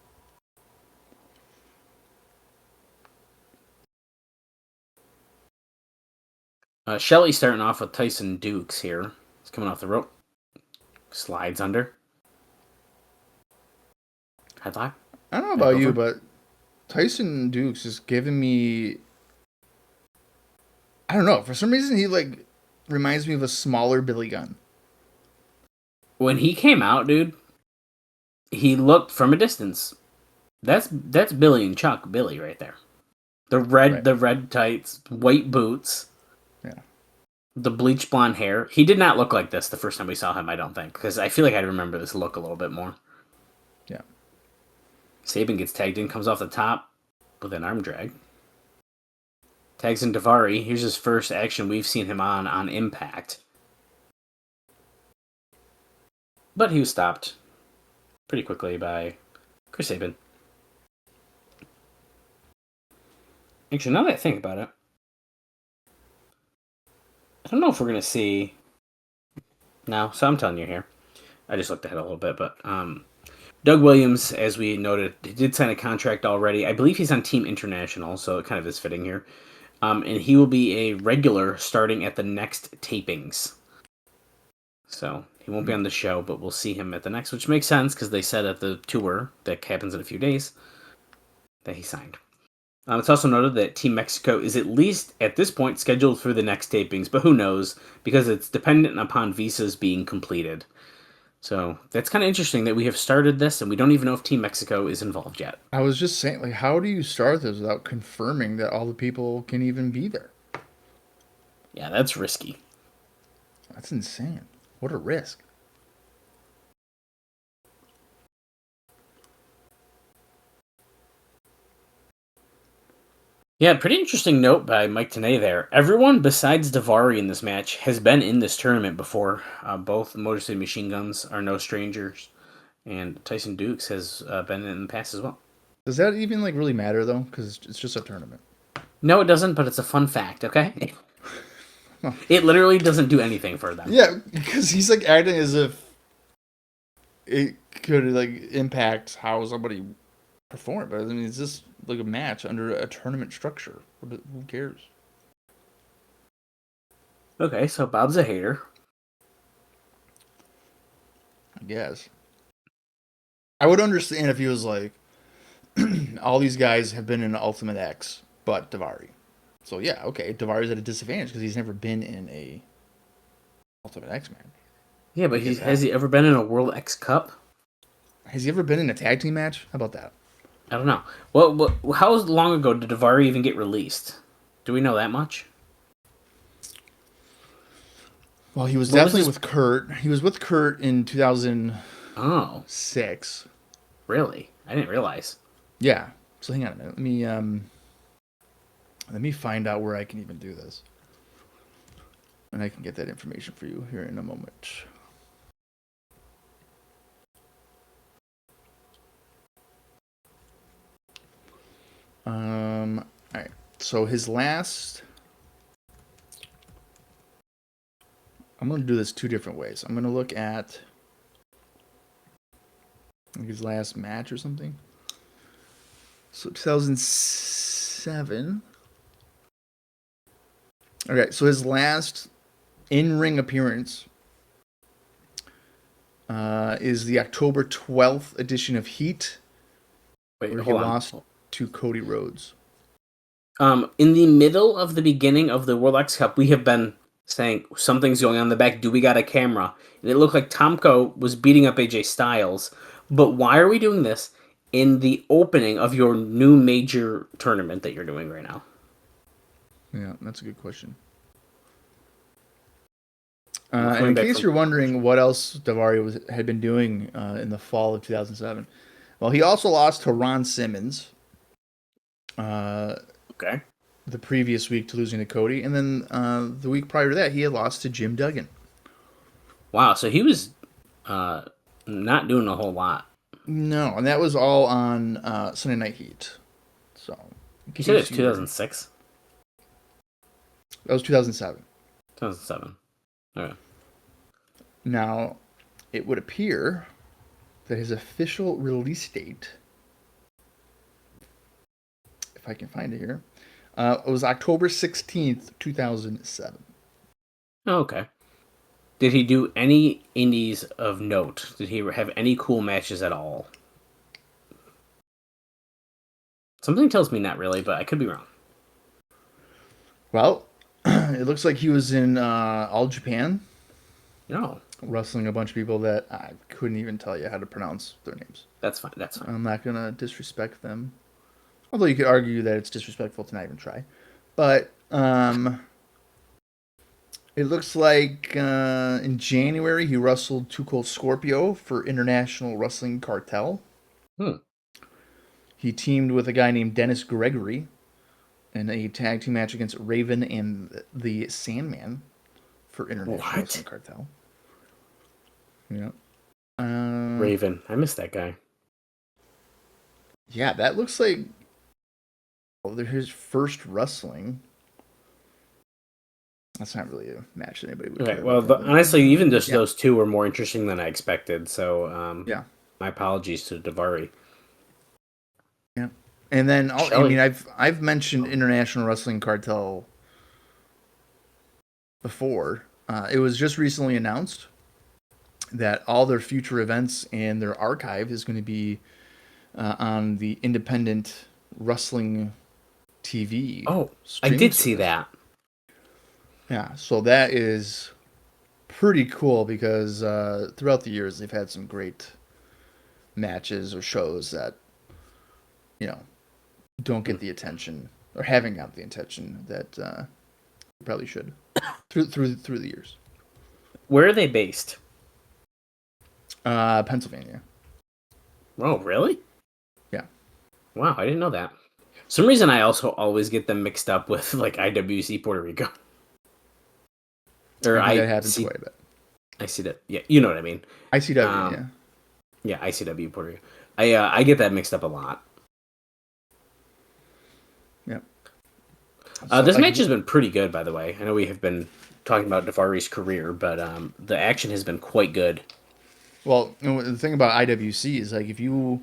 Shelley starting off with Tyson Dukes here. He's coming off the rope. Slides under. Headlock. I don't know about you, but Tyson Dukes is giving me... I don't know. For some reason, he reminds me of a smaller Billy Gunn. When he came out, dude, he looked from a distance. That's Billy and Chuck Billy right there. The red tights, white boots. Yeah. The bleach blonde hair. He did not look like this the first time we saw him, I don't think, because I feel like I remember this look a little bit more. Yeah. Sabin gets tagged in, comes off the top with an arm drag. Tags in Daivari. Here's his first action we've seen him on Impact. But he was stopped pretty quickly by Chris Sabin. Actually, now that I think about it, I don't know if we're going to see... No, so I'm telling you here. I just looked ahead a little bit, but Doug Williams, as we noted, he did sign a contract already. I believe he's on Team International, so it kind of is fitting here. And he will be a regular starting at the next tapings. So He won't be on the show, but we'll see him at the next, which makes sense because they said at the tour that happens in a few days that he signed. It's also noted that Team Mexico is at least at this point scheduled for the next tapings, but who knows because it's dependent upon visas being completed. So that's kind of interesting that we have started this and we don't even know if Team Mexico is involved yet. I was just saying, like, how do you start this without confirming that all the people can even be there? Yeah, that's risky. That's insane. What a risk. Yeah, pretty interesting note by Mike Tenay there. Everyone besides Daivari in this match has been in this tournament before. Both Motor City Machine Guns are no strangers, and Tyson Dukes has been in the past as well. Does that even like really matter though? Because it's just a tournament. No, it doesn't, but it's a fun fact, okay? It literally doesn't do anything for them. Yeah, because he's like acting as if it could like impact how somebody performed. But I mean, it's just like a match under a tournament structure. Who cares? Okay, so Bob's a hater. I guess. I would understand if he was like, all these guys have been in Ultimate X, but Daivari. So yeah, okay, Davari's at a disadvantage because he's never been in a Ultimate X match. Yeah, but has he ever been in a World X Cup? Has he ever been in a tag team match? How about that? I don't know. How long ago did Daivari even get released? Do we know that much? Well, he was definitely with Kurt. He was with Kurt in 2006. Really? I didn't realize. Yeah. So hang on a minute. Let me find out where I can even do this. And I can get that information for you here in a moment. All right. So his last... I'm going to do this two different ways. I'm going to look at his last match or something. So 2007. Okay, so his last in-ring appearance is the October 12th edition of Heat, where he lost to Cody Rhodes. In the middle of the beginning of the World X Cup, we have been saying something's going on in the back. Do we got a camera? And it looked like Tomko was beating up AJ Styles. But why are we doing this in the opening of your new major tournament that you're doing right now? Yeah, that's a good question. And in case you're wondering what else Daivari had been doing in the fall of 2007, well, he also lost to Ron Simmons. Okay. The previous week to losing to Cody, and then the week prior to that, he had lost to Jim Duggan. Wow, so he was not doing a whole lot. No, and that was all on Sunday Night Heat. So you said it was 2006? That was 2007. 2007. Okay. Now, it would appear that his official release date, if I can find it here, it was October 16th, 2007. Oh, okay. Did he do any indies of note? Did he have any cool matches at all? Something tells me not really, but I could be wrong. Well, it looks like he was in All Japan. No. Wrestling a bunch of people that I couldn't even tell you how to pronounce their names. That's fine. That's fine. I'm not going to disrespect them. Although you could argue that it's disrespectful to not even try. But it looks like in January he wrestled Too Cold Scorpio for International Wrestling Cartel. He teamed with a guy named Dennis Gregory in a tag team match against Raven and the Sandman for International Wrestling Cartel. Yeah. Raven. I missed that guy. Yeah, that looks like his first wrestling. That's not really a match that anybody would. Okay, well, honestly, even just those two were more interesting than I expected. So, my apologies to Daivari. Yeah, and then I mean, I've mentioned International Wrestling Cartel before. It was just recently announced that all their future events and their archive is going to be on the independent wrestling TV. Oh, I streaming did see service. that. Yeah, so that is pretty cool because throughout the years they've had some great matches or shows that don't get the attention or haven't got the attention that probably should through the years. Where are they based? Pennsylvania. Oh, really? Yeah. Wow, I didn't know that. For some reason I also always get them mixed up with like IWC Puerto Rico. Or I think that happens quite a bit. I see that. Yeah, you know what I mean. ICW, yeah. Yeah, ICW Puerto Rico. I get that mixed up a lot. Yeah. This match has been pretty good, by the way. I know we have been talking about Daivari's career, but the action has been quite good. Well, the thing about IWC is like if you're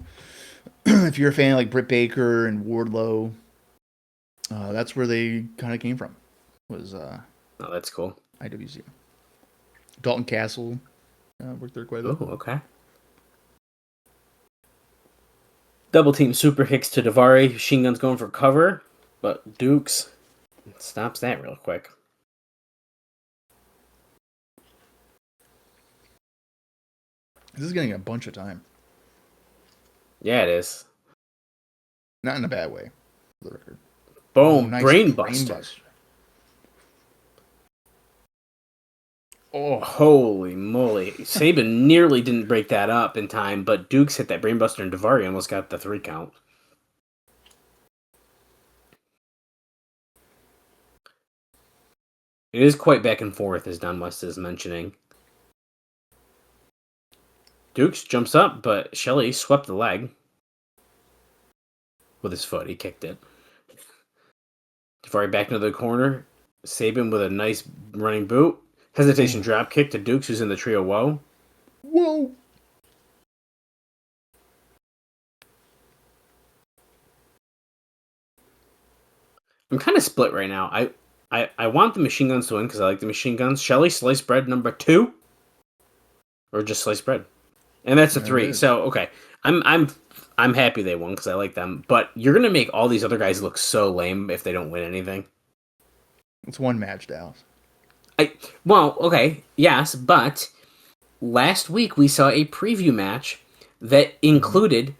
a fan of like Britt Baker and Wardlow, that's where they kind of came from. Was oh, that's cool. IWC. Dalton Castle worked there quite a bit. Oh, okay. Double team super kicks to Daivari. Machine Gun's going for cover, but Dukes stops that real quick. This is getting a bunch of time. Yeah, it is. Not in a bad way, for the record. Boom, Nice brainbuster. Oh, holy moly. Saban nearly didn't break that up in time, but Dukes hit that brainbuster and Daivari almost got the 3 count. It is quite back and forth, as Don West is mentioning. Dukes jumps up, but Shelley swept the leg. With his foot, he kicked it. Daivari back into the corner. Saban with a nice running boot. Hesitation drop kick to Dukes, who's in the trio woe. Whoa! I'm kind of split right now. I want the Machine Guns to win because I like the Machine Guns. Shelley, sliced bread number 2, or just sliced bread, and that's a 3. So okay, I'm happy they won because I like them. But you're gonna make all these other guys look so lame if they don't win anything. It's one match, Dallas. Well, okay, yes, but last week we saw a preview match that included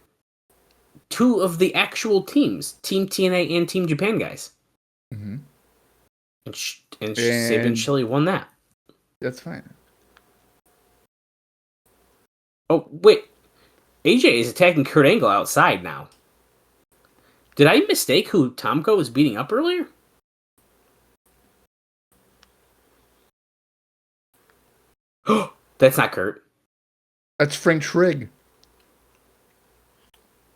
2 of the actual teams, Team TNA and Team Japan guys. Mm-hmm. And Saban Shelley won that. That's fine. Oh, wait. AJ is attacking Kurt Angle outside now. Did I mistake who Tomko was beating up earlier? That's not Kurt. That's Frank Trigg.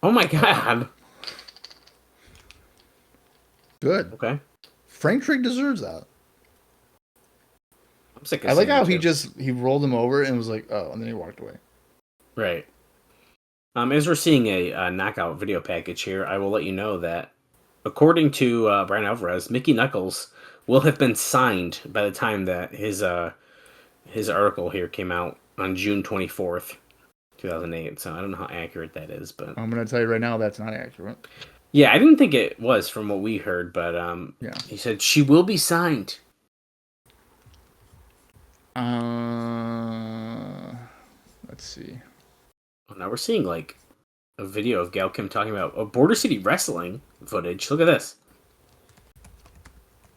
Oh my god. Good. Okay. Frank Trigg deserves that. I'm sick of I like seeing how it, he rolled him over and was like, oh, and then he walked away. Right. As we're seeing a knockout video package here, I will let you know that according to Brian Alvarez, Mickey Knuckles will have been signed by the time that his article here came out on June 24th, 2008. So I don't know how accurate that is, but I'm going to tell you right now that's not accurate. Yeah, I didn't think it was from what we heard, but yeah. He said she will be signed. Let's see. Well, now we're seeing like a video of Gail Kim talking about Border City Wrestling footage. Look at this.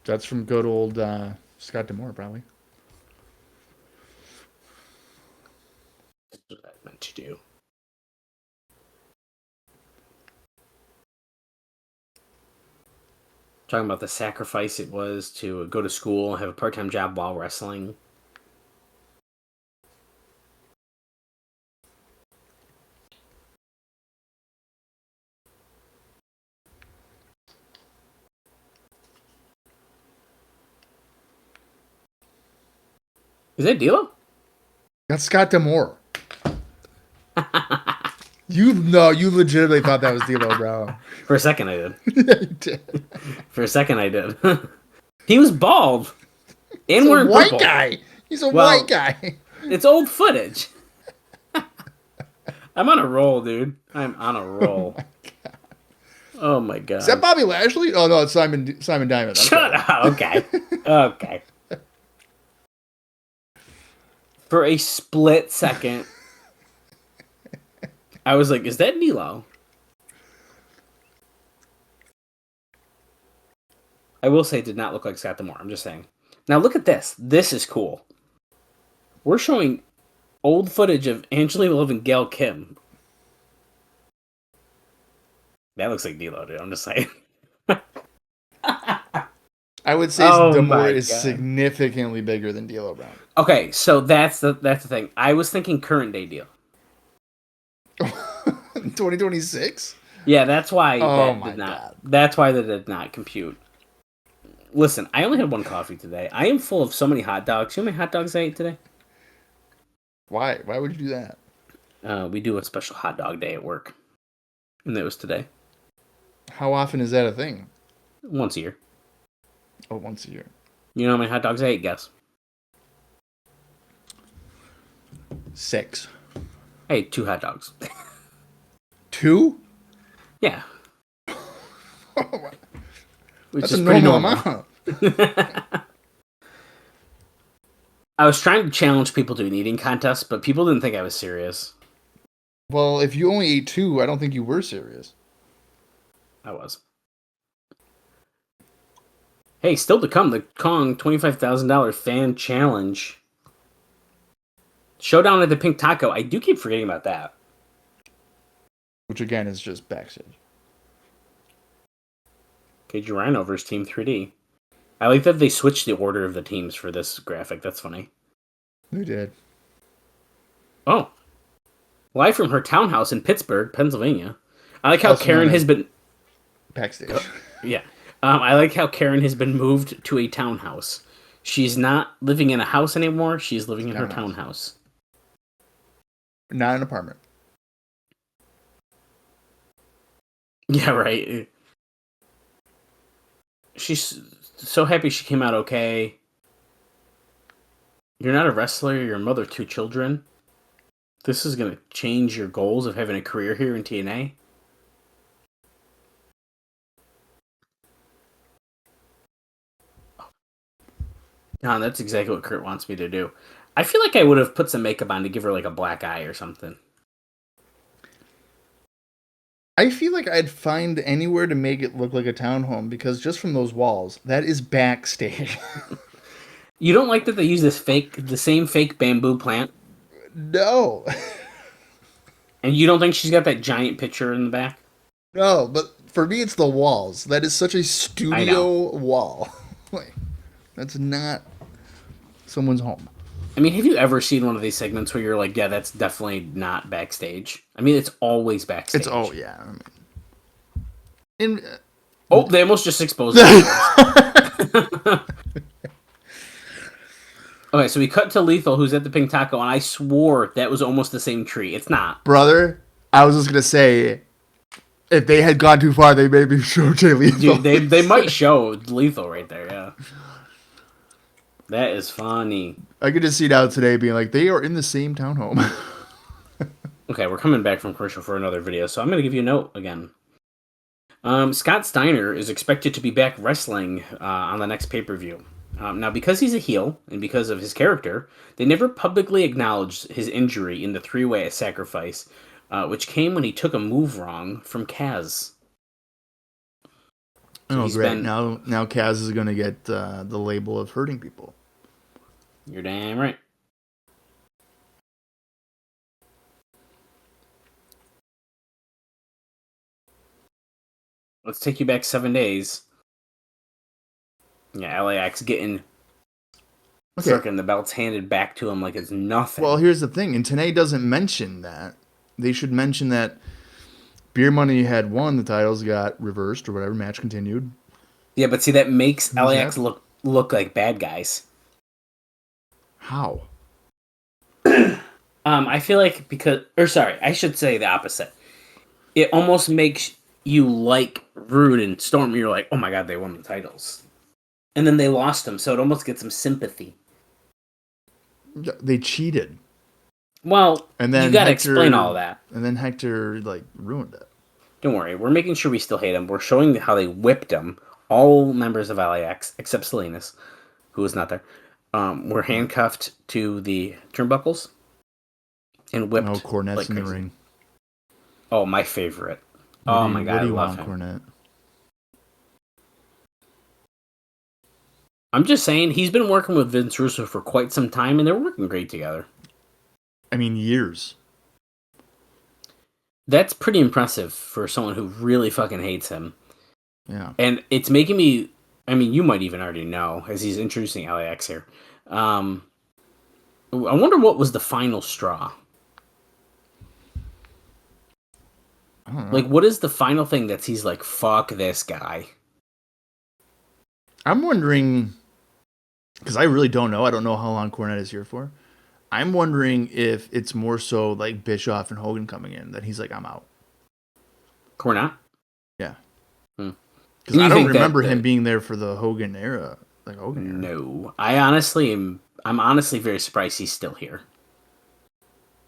That's from good old Scott D'Amore, probably. That's what I meant to do. Talking about the sacrifice it was to go to school, have a part-time job while wrestling. Is that D'Lo? That's Scott D'Amore. You legitimately thought that was D'Lo Brown. For a second, I did. Yeah, you did. For a second, I did. He was bald and He's wearing a white purple. guy. He's a white guy. It's old footage. I'm on a roll, dude. I'm on a roll. Oh my god. Is that Bobby Lashley? Oh no, it's Simon Diamond. I'm Shut up. Okay. Okay. For a split second, I was like, is that Nilo? I will say it did not look like Scott D'Amore. I'm just saying. Now look at this. This is cool. We're showing old footage of Angelina Love and Gail Kim. That looks like D'Lo, dude. I'm just saying. I would say Oh D'Amore my is God. significantly bigger than D'Lo Brown. Okay, so that's the thing. I was thinking current day deal. 2026? Yeah, that's why Oh that my did not. God. That's why that did not compute. Listen, I only had one coffee today. I am full of so many hot dogs. You know how many hot dogs I ate today? Why? Why would you do that? We do a special hot dog day at work, and that was today. How often is that a thing? Once a year. Oh, once a year. You know how many hot dogs I ate? Guess. 6. I ate 2 hot dogs. 2? Yeah. Which That's is a pretty normal normal. amount. I was trying to challenge people to an eating contest, but people didn't think I was serious. Well, if you only ate 2, I don't think you were serious. I was. Hey, still to come, the Kong $25,000 fan challenge. Showdown at the Pink Taco. I do keep forgetting about that. Which, again, is just backstage. KG Rhino versus Team 3D. I like that they switched the order of the teams for this graphic. That's funny. They did. Oh. Live from her townhouse in Pittsburgh, Pennsylvania. I like how Also Karen known has as- been... Backstage. Yeah. I like how Karen has been moved to a townhouse. She's not living in a house anymore. She's living in her townhouse. Not an apartment. Yeah, right. She's so happy she came out okay. You're not a wrestler. You're a mother of 2 children. This is going to change your goals of having a career here in TNA. John, that's exactly what Kurt wants me to do. I feel like I would have put some makeup on to give her like a black eye or something. I feel like I'd find anywhere to make it look like a townhome because just from those walls, that is backstage. You don't like that they use the same fake bamboo plant? No. And you don't think she's got that giant picture in the back? No, but for me, it's the walls. That is such a studio wall. Like, that's not someone's home. I mean, have you ever seen one of these segments where you're like, yeah, that's definitely not backstage? I mean, it's always backstage. It's yeah. I mean, Oh, they almost just exposed it. Okay, so we cut to Lethal, who's at the Pink Taco, and I swore that was almost the same tree. It's not. brother, I was just gonna say, if they had gone too far, they maybe showed Jay Lethal. Dude, they might show Lethal right there, yeah. That is funny. I could just see it out today being like, they are in the same townhome. Okay, we're coming back from commercial for another video, so I'm going to give you a note again. Scott Steiner is expected to be back wrestling on the next pay-per-view. Now, because he's a heel, and because of his character, they never publicly acknowledged his injury in the 3-way sacrifice, which came when he took a move wrong from Kaz. So Oh, great. Now Kaz is going to get the label of hurting people. You're damn right. Let's take you back 7 days. Yeah, LAX getting freaking the belts handed back to him like it's nothing. Well, here's the thing. And TNA doesn't mention that. They should mention that Beer Money had won the titles, got reversed or whatever, match continued. Yeah, but see, that makes LAX look like bad guys. How? I feel like I should say the opposite. It almost makes you like Rude and Storm. You're like, oh my god, they won the titles. And then they lost them, so it almost gets some sympathy. They cheated. Well, And then you got to Hector- explain all that. And then Hector ruined it. Don't worry, we're making sure we still hate him. We're showing how they whipped him. All members of LAX, except Salinas, who was not there, were handcuffed to the turnbuckles and whipped. Oh, Cornette's like in the crazy. ring. Oh, my favorite. What my god, what do I you love want, him. Cornette? I'm just saying, he's been working with Vince Russo for quite some time, and they're working great together. I mean, years. That's pretty impressive for someone who really fucking hates him. Yeah. And it's making me... I mean, you might even already know, as he's introducing LAX here. I wonder what was the final straw. I don't know. Like, what is the final thing that he's like, fuck this guy? I'm wondering, because I really don't know. I don't know how long Cornette is here for. I'm wondering if it's more so like Bischoff and Hogan coming in, that he's like, I'm out. Cornette? Yeah. Hmm. Because I don't remember him being there for the Hogan era. Like Hogan era. No. I'm honestly very surprised he's still here.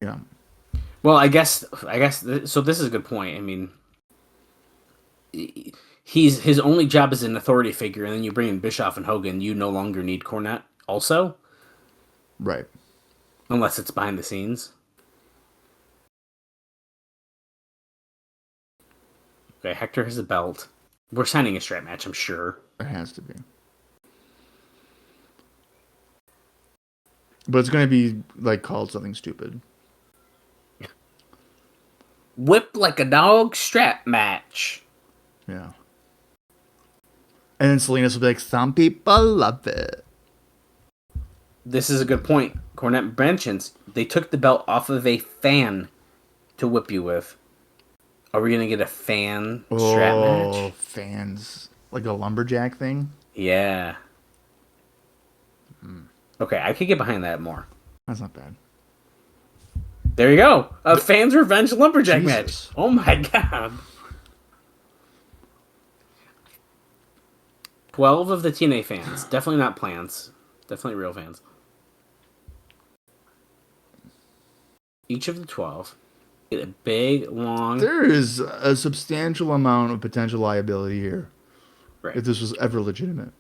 Yeah. Well, I guess, so this is a good point. I mean, his only job is an authority figure, and then you bring in Bischoff and Hogan, you no longer need Cornette also. Right. Unless it's behind the scenes. Okay, Hector has a belt. We're signing a strap match, I'm sure. It has to be. But it's going to be like called something stupid. Whip like a dog strap match. Yeah. And then Salinas will be like, some people love it. This is a good point. Cornette mentions they took the belt off of a fan to whip you with. Are we going to get a fan strap match? Fans. Like a lumberjack thing? Yeah. Okay, I could get behind that more. That's not bad. There you go. A fans revenge lumberjack Jesus. match. Oh my god. 12 of the TNA fans. Definitely not plants. Definitely real fans. Each of the 12 get a big, long... There is a substantial amount of potential liability here. Right. If this was ever legitimate.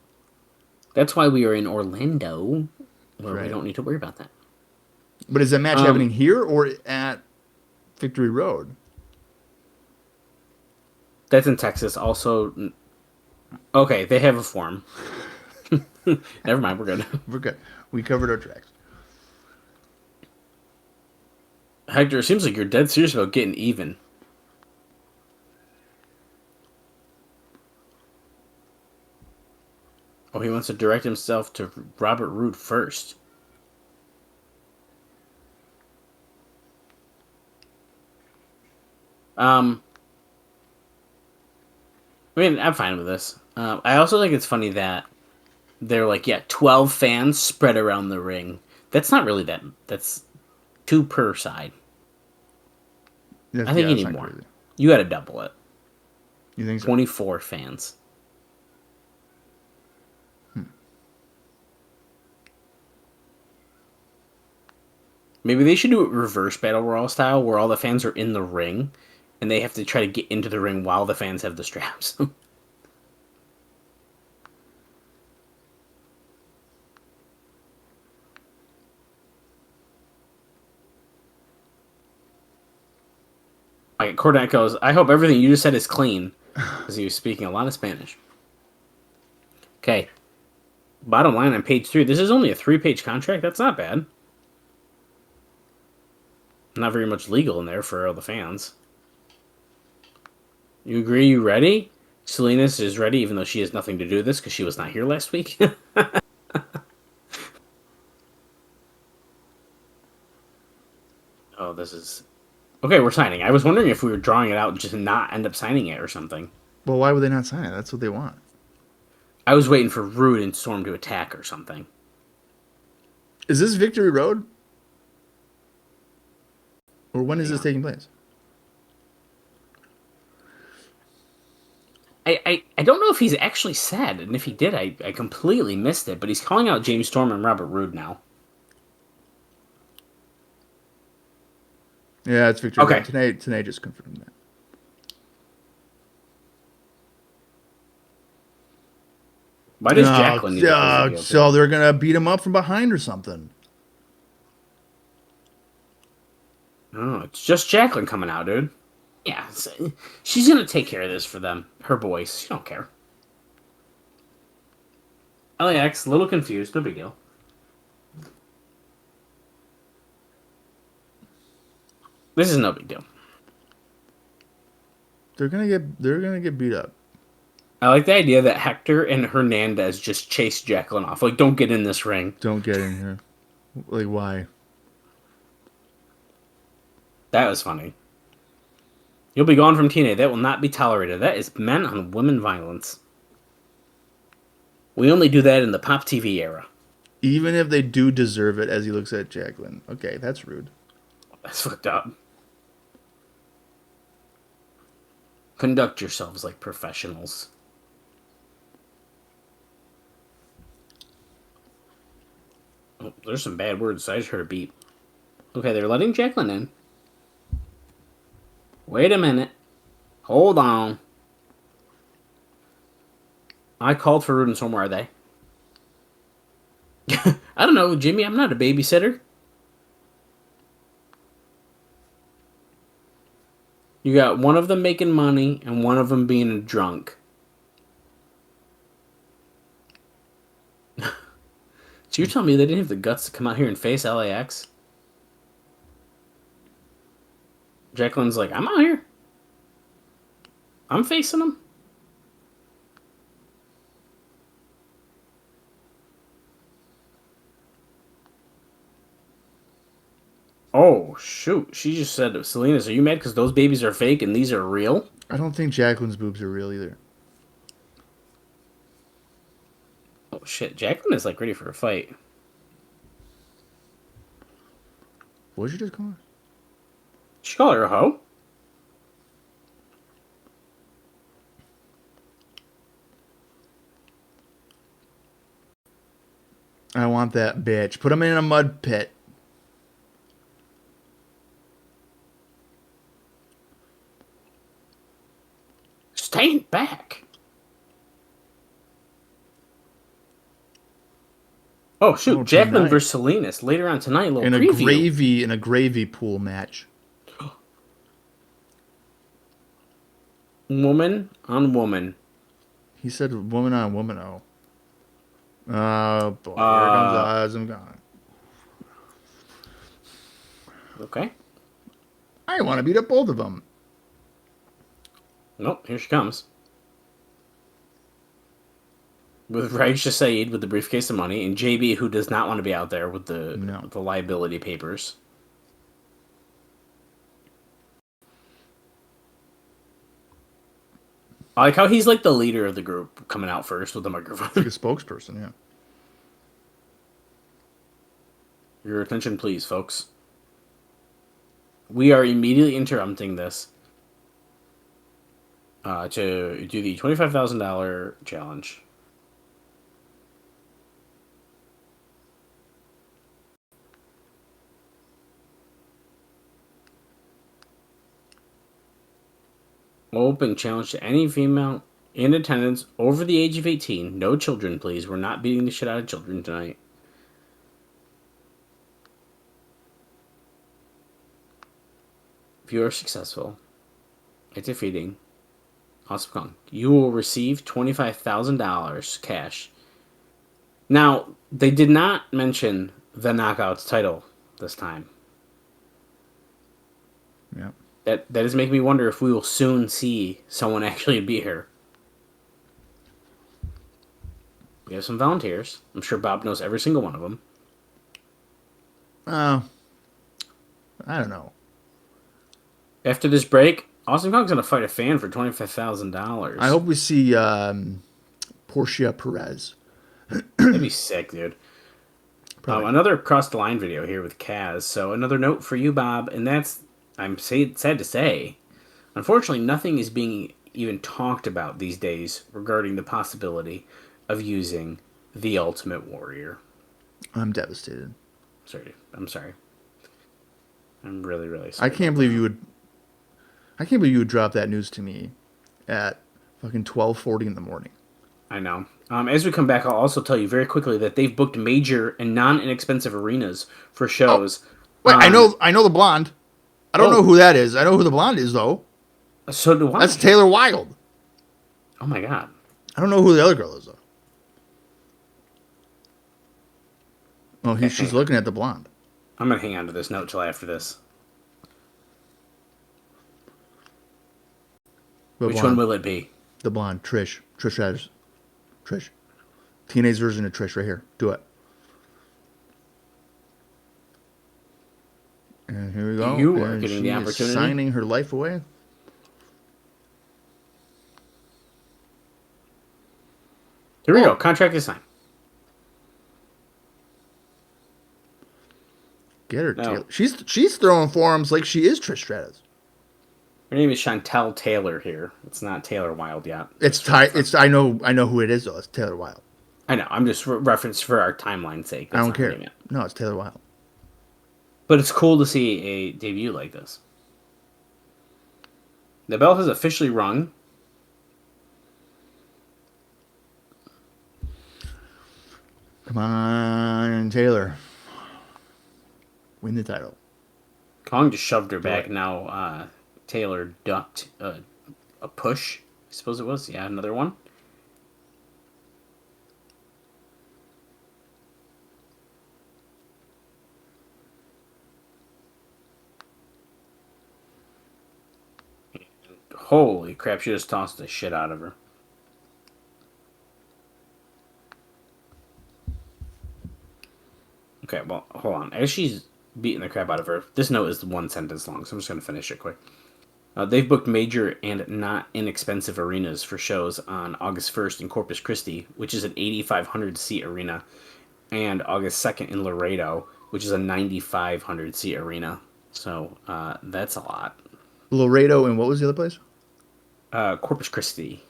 That's why we are in Orlando, where we Right. don't need to worry about that. But is that match happening here or at Victory Road? That's in Texas. Also... Okay, they have a form. Never mind, we're good. We're good. We covered our tracks. Hector, it seems like you're dead serious about getting even. Oh, he wants to direct himself to Robert Roode first. I mean, I'm fine with this. I also think it's funny that they're like, 12 fans spread around the ring. That's not really that. That's 2 per side. I think you need more. Crazy. You got to double it. You think so? 24 fans. Maybe they should do it reverse battle royal style, where all the fans are in the ring, and they have to try to get into the ring while the fans have the straps. Cornette goes, I hope everything you just said is clean, because he was speaking a lot of Spanish. Okay. Bottom line on page 3, this is only a 3-page contract. That's not bad. Not very much legal in there for all the fans. You agree? You ready? Salinas is ready, even though she has nothing to do with this, because she was not here last week. Oh, this is... Okay, we're signing. I was wondering if we were drawing it out and just not end up signing it or something. Well, why would they not sign it? That's what they want. I was waiting for Rude and Storm to attack or something. Is this Victory Road? Or when is this taking place? I don't know if he's actually said, and if he did, I completely missed it, but he's calling out James Storm and Robert Roode now. Yeah, it's Victor. Okay. Today just confirmed that. Why does Jacqueline need to plead guilty? So they're gonna beat him up from behind or something. Oh, it's just Jacqueline coming out, dude. Yeah, she's gonna take care of this for them. Her boys. She don't care. LAX, a little confused. No big deal. This is no big deal. They're gonna get beat up. I like the idea that Hector and Hernandez just chase Jacqueline off. Like, don't get in this ring. Don't get in here. Like, why? That was funny. You'll be gone from TNA. That will not be tolerated. That is men on women violence. We only do that in the Pop TV era. Even if they do deserve it, as he looks at Jacqueline. Okay, that's rude. That's fucked up. Conduct yourselves like professionals. Oh, there's some bad words. I just heard a beep. Okay, they're letting Jacqueline in. Wait a minute. Hold on. I called for Rude and Storm. Where are they? I don't know, Jimmy. I'm not a babysitter. You got one of them making money and one of them being a drunk. So you're telling me they didn't have the guts to come out here and face LAX? Jacqueline's like, I'm out here. I'm facing them. Oh, shoot. She just said, Salinas, are you mad because those babies are fake and these are real? I don't think Jacqueline's boobs are real either. Oh, shit. Jacqueline is, like, ready for a fight. What did you just call her? She called her a hoe? I want that bitch. Put him in a mud pit. Stand back. Oh, shoot. Oh, Jacqueline tonight. versus Salinas later on tonight. A little In preview. a gravy pool match. Woman on woman. He said woman on woman. Oh. Oh boy, here comes Azam. Okay. I want to beat up both of them. Nope, here she comes. With Raisha Saeed with the briefcase of money, and JB, who does not want to be out there with the liability papers. I like how he's like the leader of the group coming out first with the microphone. Like a spokesperson, yeah. Your attention, please, folks. We are immediately interrupting this to do the $25,000 challenge. Open challenge to any female in attendance over the age of 18. No children, please. We're not beating the shit out of children tonight. If you are successful at defeating Awesome Kong, you will receive $25,000 cash. Now, they did not mention the Knockouts title this time. Yeah. That is making me wonder if we will soon see someone actually be here. We have some volunteers. I'm sure Bob knows every single one of them. I don't know. After this break, Awesome Kong's going to fight a fan for $25,000. I hope we see Portia Perez. That'd be sick, dude. Another cross the line video here with Kaz. So another note for you, Bob, and that's, I'm sad to say, unfortunately, nothing is being even talked about these days regarding the possibility of using the Ultimate Warrior. I'm devastated. I'm sorry. I'm really, really I sorry. can't believe you would. I can't believe you would drop that news to me at fucking 12:40 in the morning. I know. As we come back, I'll also tell you very quickly that they've booked major and non-inexpensive arenas for shows. Wait, I know the blonde. I don't know who that is. I know who the blonde is though. So do I. That's Taylor Wilde. Oh my god. I don't know who the other girl is though. Oh, she's looking at the blonde. I'm gonna hang on to this note till after this. Which one will it be? The blonde, Trish Stratus. Trish. TNA's version of Trish right here. Do it. And here we go. You are and getting she the is opportunity. signing her life away. Here we go. Contract is signed. Get her, No. Taylor. She's throwing forearms like she is Trish Stratus. Her name is Chantel Taylor here. It's not Taylor Wilde yet. I know who it is though. It's Taylor Wilde. I know. I'm just reference for our timeline's sake. I That's don't not her care. name yet. No, it's Taylor Wilde. But it's cool to see a debut like this. The bell has officially rung. Come on, Taylor. Win the title. Kong just shoved her back. Now Taylor ducked a push, I suppose it was. Yeah, another one. Holy crap, she just tossed the shit out of her. Okay, well, hold on. As she's beating the crap out of her, this note is one sentence long, so I'm just going to finish it quick. They've booked major and not inexpensive arenas for shows on August 1st in Corpus Christi, which is an 8,500-seat arena, and August 2nd in Laredo, which is a 9,500-seat arena. So that's a lot. Laredo and what was the other place? Corpus Christi.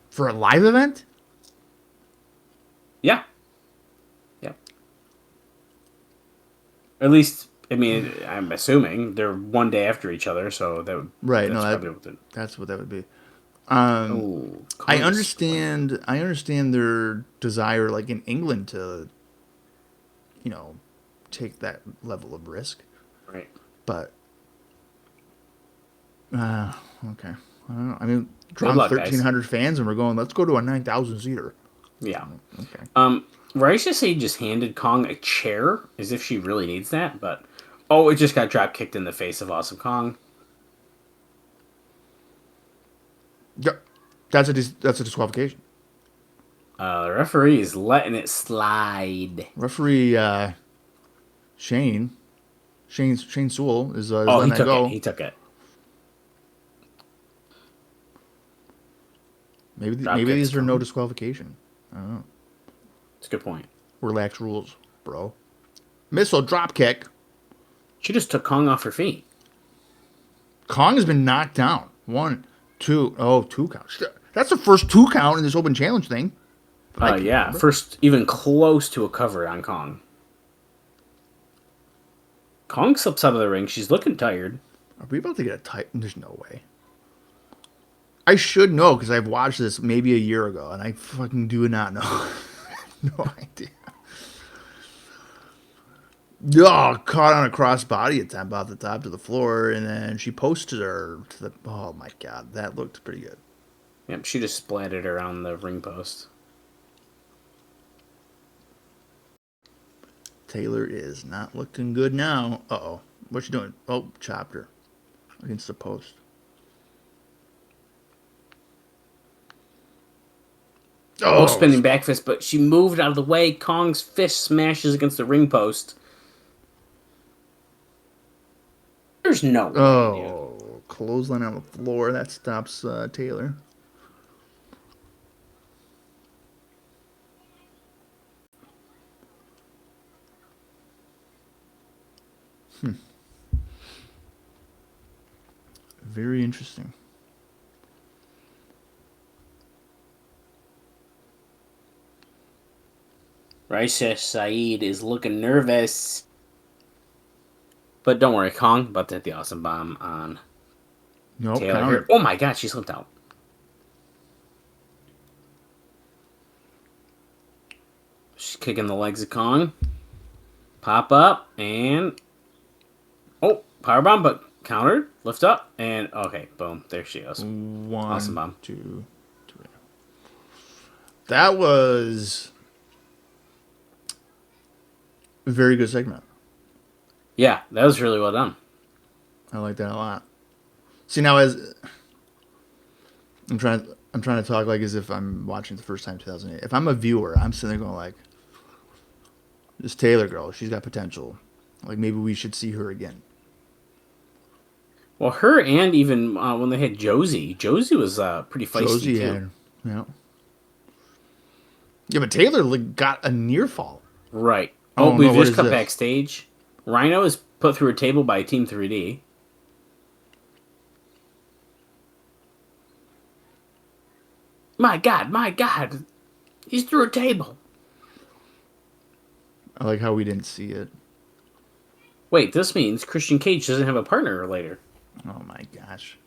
For a live event? Yeah. Yeah. At least, I mean, I'm assuming they're one day after each other, so that would Right. that's That's what that would be. I I understand. I understand their desire, like in England, to, take that level of risk. Right. But, okay. I don't know. I mean, Good drawn luck, guys. 1,300 fans, and we're going. Let's go to a 9,000 seater. Yeah. Okay. Raisha say just handed Kong a chair, as if she really needs that, but it just got drop kicked in the face of Awesome Kong. Yep. That's a disqualification. The referee is letting it slide. Referee Shane Sewell is He letting that took go. it. He took it. Maybe Drop these kicks are no Kong. disqualification. I don't know. It's a good point. Relaxed rules, bro. Missile drop kick. She just took Kong off her feet. Kong has been knocked down. 1, 2. Oh, 2 counts. That's the first 2 count in this open challenge thing. Yeah. Remember. First, even close to a cover on Kong. Kong slips out of the ring. She's looking tired. Are we about to get a tight? There's no way. I should know because I've watched this maybe a year ago, and I fucking do not know. No idea. Oh, caught on a crossbody attempt off the top to the floor, and then she posted her to the. Oh my god, that looked pretty good. Yep, she just splatted around the ring post. Taylor is not looking good now. Uh-oh. What's she doing? Oh, chopped her against the post. Oh, spinning back fist, but she moved out of the way. Kong's fist smashes against the ring post. There's no way. Oh, clothesline on the floor. That stops Taylor. Very interesting. Raisa Saeed is looking nervous. But don't worry, Kong about to hit the awesome bomb on Nope, Taylor counter. here. Oh my god, she slipped out. She's kicking the legs of Kong. Pop up and powerbomb, but countered. Lift up and okay, boom. There she goes. One, Awesome bomb. 2, 3. That was a very good segment. Yeah, that was really well done. I like that a lot. See, now as I'm trying to talk like as if I'm watching the first time 2008. If I'm a viewer, I'm sitting there going like, this Taylor girl, she's got potential. Like maybe we should see her again. Well, her and even when they had Josie was pretty feisty Josie too. had, yeah, but Taylor like, got a near fall. Right. Oh, We've no, what just is cut this? backstage. Rhino is put through a table by Team 3D. My God. He's through a table. I like how we didn't see it. Wait, this means Christian Cage doesn't have a partner later. Oh my gosh.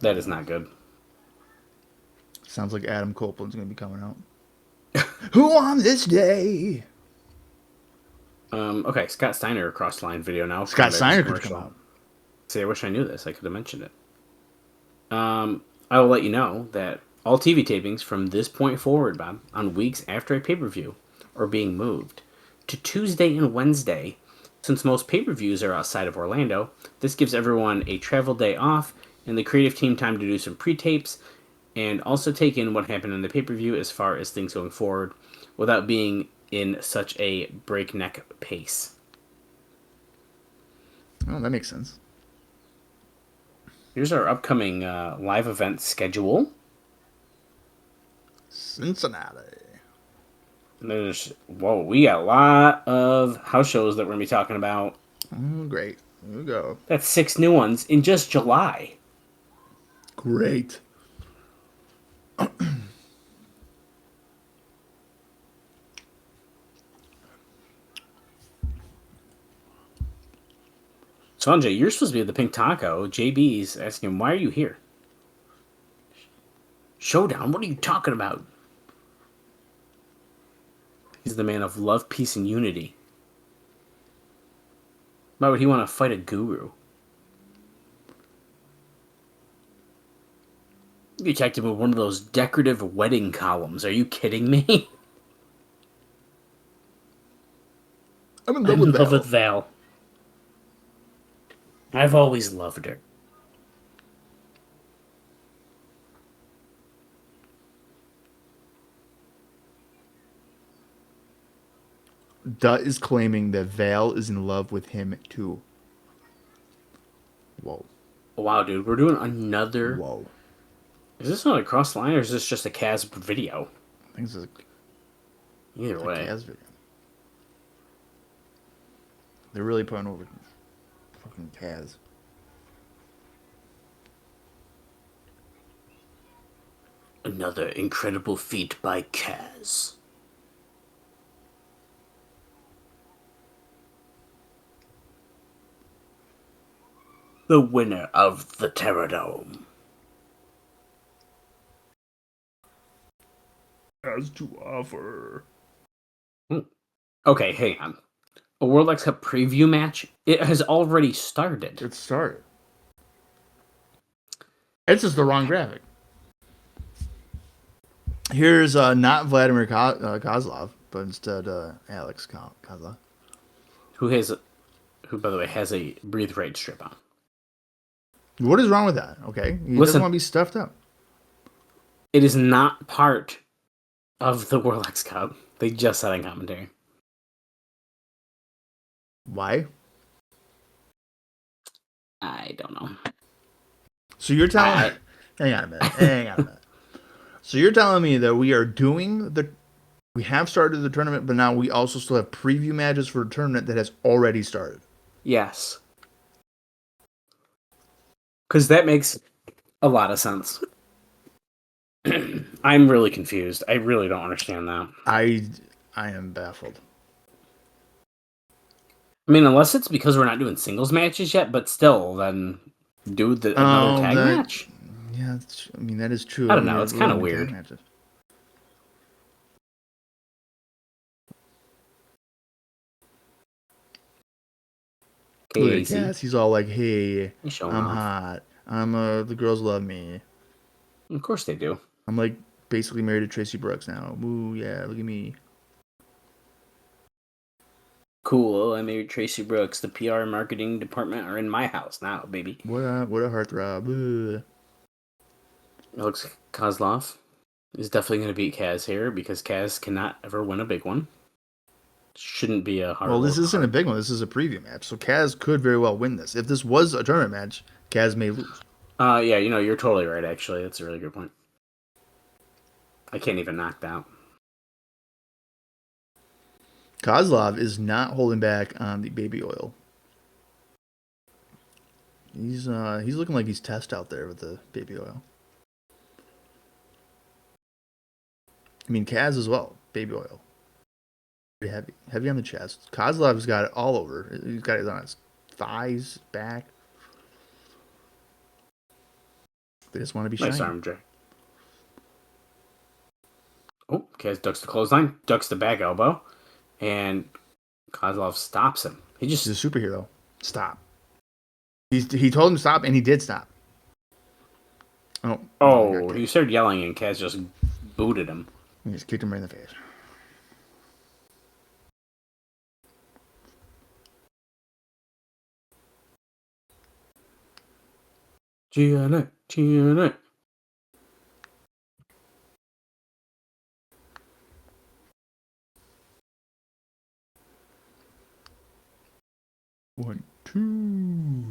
That is not good. Sounds like Adam Copeland's going to be coming out. Who on this day? Okay, Scott Steiner cross line video now. Scott Steiner could Commercial. come out. See, I wish I knew this. I could have mentioned it. I will let you know that all TV tapings from this point forward, Bob, on weeks after a pay-per-view, are being moved to Tuesday and Wednesday. Since most pay-per-views are outside of Orlando, this gives everyone a travel day off and the creative team time to do some pre-tapes and also take in what happened in the pay-per-view as far as things going forward without being in such a breakneck pace. Oh, that makes sense. Here's our upcoming live event schedule. Cincinnati. And we got a lot of house shows that we're going to be talking about. Oh, great. Here we go. That's 6 new ones in just July. Great. Sonjay, you're supposed to be at the Pink Taco. JB's asking him, why are you here? Showdown? What are you talking about? He's the man of love, peace, and unity. Why would he want to fight a guru? You attacked him with one of those decorative wedding columns. Are you kidding me? I'm in I'm love in with love Val. with Val. I've always loved her. Dutt is claiming that Val is in love with him too. Whoa. Wow, dude, we're doing another... Whoa. Is this on a cross line or is this just a Kaz video? I think this is Either a way. Kaz video. They're really putting over fucking Kaz. Another incredible feat by Kaz. The winner of the Terradome. Has to offer. Okay, hang on. A World X Cup preview match? It has already started. It started. It's just the wrong graphic. Here's not Vladimir Koslov, but instead Alex Koslov. Who, by the way, has a breathe right strip on. What is wrong with that? Okay, he doesn't Listen. want to be stuffed up. It is not part of the World X Cup. They just said in commentary. Why? I don't know. So you're telling me... Hang on a minute. So you're telling me that we have started the tournament, but now we also still have preview matches for a tournament that has already started. Yes. Because that makes a lot of sense. I'm really confused. I really don't understand that. I am baffled. I mean, unless it's because we're not doing singles matches yet, but still, then do another tag match. Yeah, I mean that is true. I don't know. It's kind of weird. Look at Cass. He's all like, "Hey, I'm off. hot. I'm the girls love me. Of course they do. I'm like basically married to Tracy Brooks now. Woo, yeah, look at me. Cool. I married Tracy Brooks. The PR and marketing department are in my house now, baby. What a heartthrob. Alex Koslov is definitely going to beat Kaz here because Kaz cannot ever win a big one. Shouldn't be a hard. Well, this isn't a big one. This is a preview match, so Kaz could very well win this. If this was a tournament match, Kaz may lose. Yeah, you're totally right. Actually, that's a really good point. I can't even knock that. Koslov is not holding back on the baby oil. He's looking like he's test out there with the baby oil. I mean, Kaz as well, baby oil. Pretty heavy on the chest. Kozlov's got it all over. He's got it on his thighs, back. They just want to be shiny. Nice arm drag. Oh, Kaz ducks the clothesline, ducks the back elbow, and Koslov stops him. He's a superhero. Stop. He told him to stop, and he did stop. Oh, he started yelling, and Kaz just booted him. He just kicked him right in the face. TNA. One, two.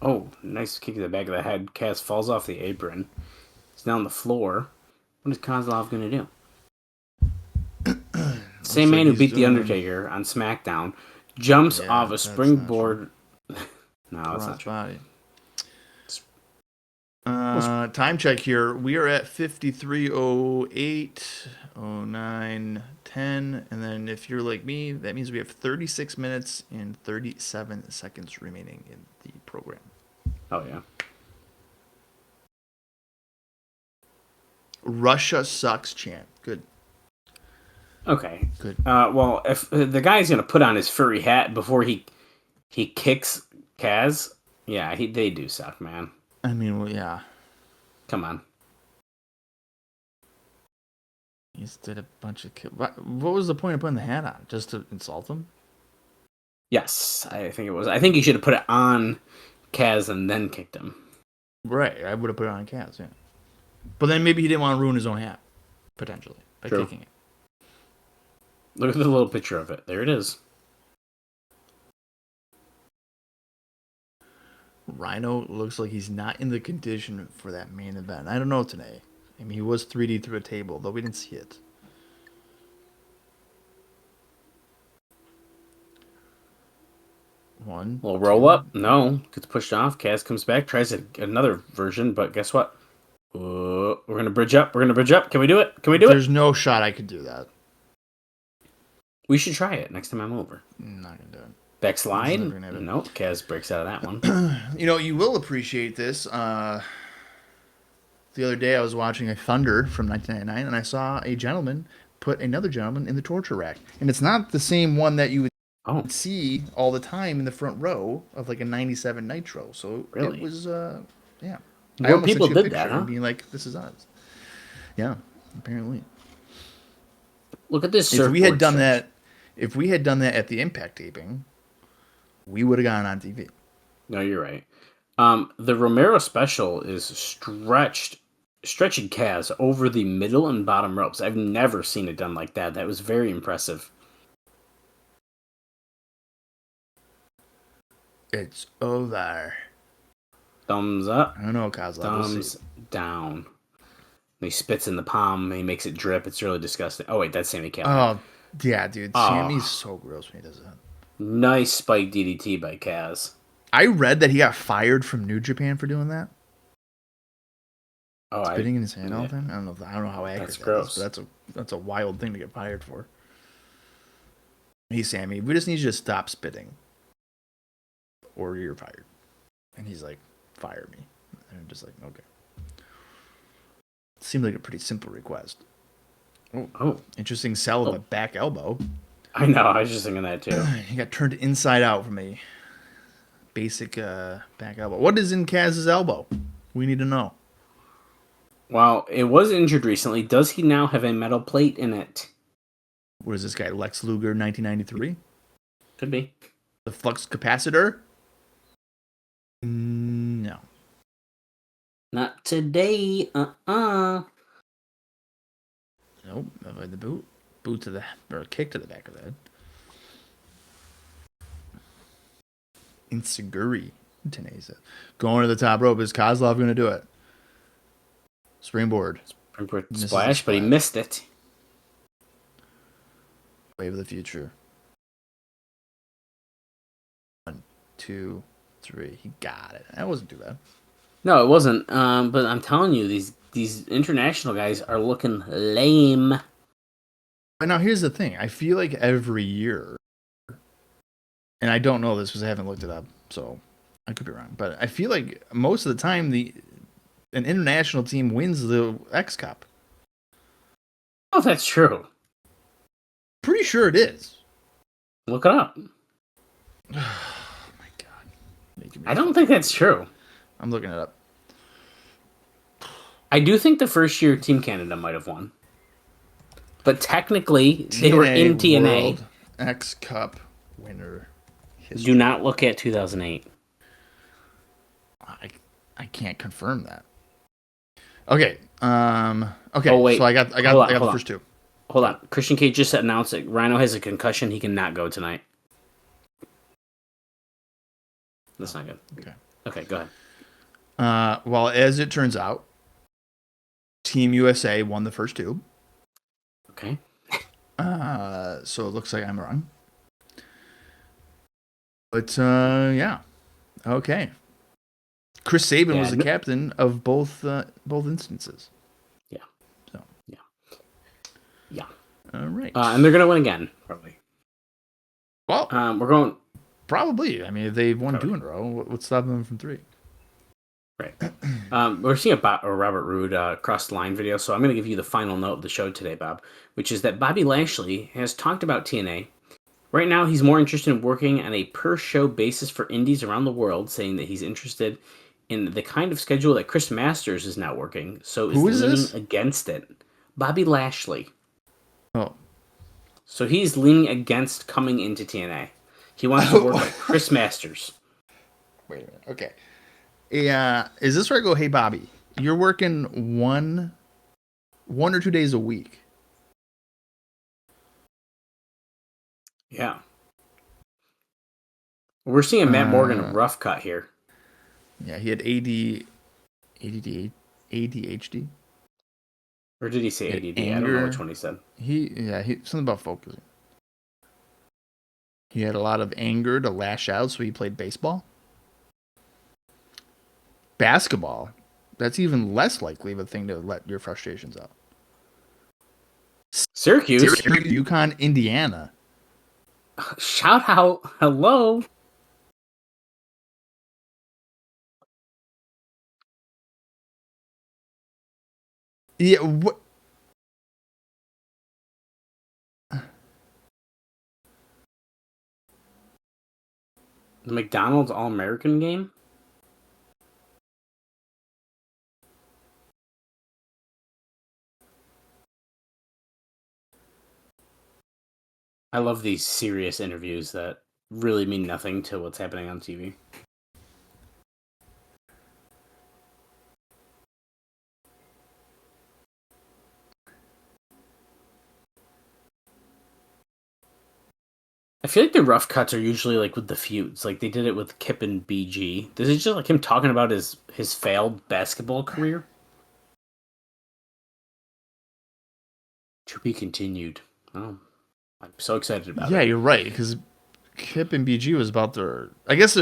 Oh, nice kick to the back of the head. Kaz falls off the apron. He's down on the floor. What is Koslov going to do? Same man who beat The Undertaker on SmackDown jumps off a springboard. No, that's not true. Time check here. We are at 53:08, 09, 10. And then if you're like me, that means we have 36 minutes and 37 seconds remaining in the program. Oh, yeah. Russia sucks chant. Good. Okay. Good. Well, if the guy's going to put on his furry hat before he kicks Kaz, yeah, they do suck, man. I mean, well, yeah. Come on. He just did a bunch of... What was the point of putting the hat on? Just to insult him? Yes, I think it was. I think he should have put it on Kaz and then kicked him. Right, I would have put it on Kaz, yeah. But then maybe he didn't want to ruin his own hat, potentially, by kicking it. Look at the little picture of it. There it is. Rhino looks like he's not in the condition for that main event. I don't know today. I mean, he was 3D through a table, though we didn't see it. One. Little roll up. No. Gets pushed off. Kaz comes back. Tries another version, but guess what? We're going to bridge up. Can we do it? There's no shot I could do that. We should try it next time I'm over. I'm not going to do it. Backslide? Nope. Kaz breaks out of that one. You will appreciate this. The other day I was watching a Thunder from 1999, and I saw a gentleman put another gentleman in the torture rack. And it's not the same one that you would see all the time in the front row of like a 97 Nitro. So really? It was, yeah. More people did that, huh? Being like, this is us. Yeah, apparently. Look at this. If we had done that at the Impact taping, we would have gone on TV. No, you're right. The Romero special is stretching Kaz over the middle and bottom ropes. I've never seen it done like that. That was very impressive. It's over. Thumbs up. I don't know, Koslov. Thumbs down. And he spits in the palm. And he makes it drip. It's really disgusting. Oh, wait, that's Sammy Callahan. Oh, yeah, dude. Sammy's so gross when he does that. Nice spike DDT by Kaz. I read that he got fired from New Japan for doing that. Oh, Spitting in his hand all the time. I don't know how accurate That's that gross. is, but that's a wild thing to get fired for. Hey Sammy, we just need you to stop spitting, or you're fired. And he's like, fire me. And I'm just like, okay. Seemed like a pretty simple request. Oh. Interesting sell of a back elbow. I know. I was just thinking that too. He got turned inside out from a basic back elbow. What is in Kaz's elbow? We need to know. Well, it was injured recently. Does he now have a metal plate in it? What is this guy? Lex Luger, 1993? Could be. The flux capacitor? No. Not today. Nope. Avoid the boot. Boot to the or kick to the back of the head. Inseguri. Teneza. Going to the top rope. Is Koslov going to do it? Springboard. Splash, but he missed it. Wave of the future. 1, 2, 3. He got it. That wasn't too bad. No, it wasn't. But I'm telling you, these international guys are looking lame. But now here's the thing. I feel like every year, and I don't know this because I haven't looked it up, so I could be wrong. But I feel like most of the time an international team wins the X Cup. Oh, that's true. Pretty sure it is. Look it up. Oh my god. I don't think that's true. I'm looking it up. I do think the first year Team Canada might have won. But technically, they were in TNA. World X Cup winner history. Do not look at 2008. I can't confirm that. Okay. Okay. Oh, wait. So I got the first two. Hold on. Christian Cage just announced that Rhino has a concussion. He cannot go tonight. That's not good. Okay, go ahead. Well, as it turns out, Team USA won the first two. Okay. So it looks like I'm wrong. But yeah. Okay. Chris Sabin was the captain of both instances. Yeah. So. Yeah. All right. And they're gonna win again, probably. Well, we're going. Probably. I mean, if they've won 2 in a row, what's stopping them from 3? Right. We're seeing a Robert Roode cross the line video, so I'm going to give you the final note of the show today, Bob, which is that Bobby Lashley has talked about TNA. Right now, he's more interested in working on a per-show basis for indies around the world, saying that he's interested in the kind of schedule that Chris Masters is now working, so is leaning against it. Bobby Lashley. Oh. So he's leaning against coming into TNA. He wants to work like Chris Masters. Wait a minute. Okay. Yeah, is this where I go, hey, Bobby, you're working one or 2 days a week? Yeah. We're seeing Matt Morgan rough cut here. Yeah, he had ADHD. Or did he say ADD? I don't know which one he said. He something about focusing. He had a lot of anger to lash out, so he played baseball. Basketball, that's even less likely of a thing to let your frustrations out. Syracuse, UConn, Indiana. Shout out, hello. Yeah, what? The McDonald's All-American game? I love these serious interviews that really mean nothing to what's happening on TV. I feel like the rough cuts are usually like with the feuds. Like they did it with Kip and BG. This is just like him talking about his failed basketball career. To be continued. Oh, I'm so excited about it. Yeah, you're right, because Kip and BG was about their... I guess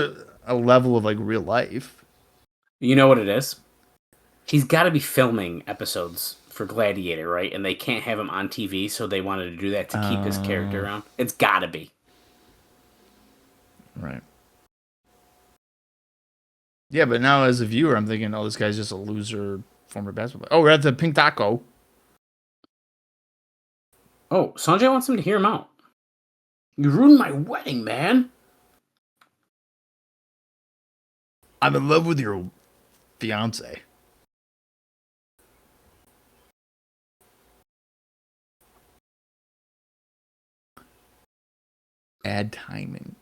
a level of like real life. You know what it is? He's got to be filming episodes for Gladiator, right? And they can't have him on TV, so they wanted to do that to keep his character around. It's got to be. Right. Yeah, but now as a viewer, I'm thinking, oh, this guy's just a loser former basketball player. Oh, we're at the Pink Taco. Oh, Sonjay wants him to hear him out. You ruined my wedding, man. I'm in love with your fiance. Add timing.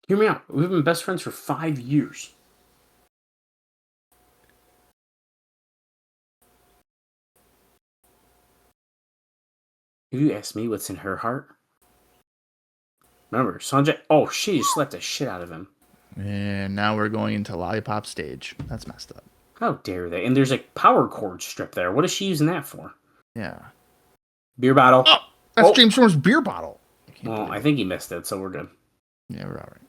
Hear me out. We've been best friends for 5 years. If you ask me what's in her heart. Remember, Sonjay. Oh, she slapped the shit out of him. And now we're going into lollipop stage. That's messed up. How dare they? And there's a power cord strip there. What is she using that for? Yeah. Beer bottle. Oh, that's James Storm's beer bottle. Well, I think he missed it, so we're good. Yeah, we're all right.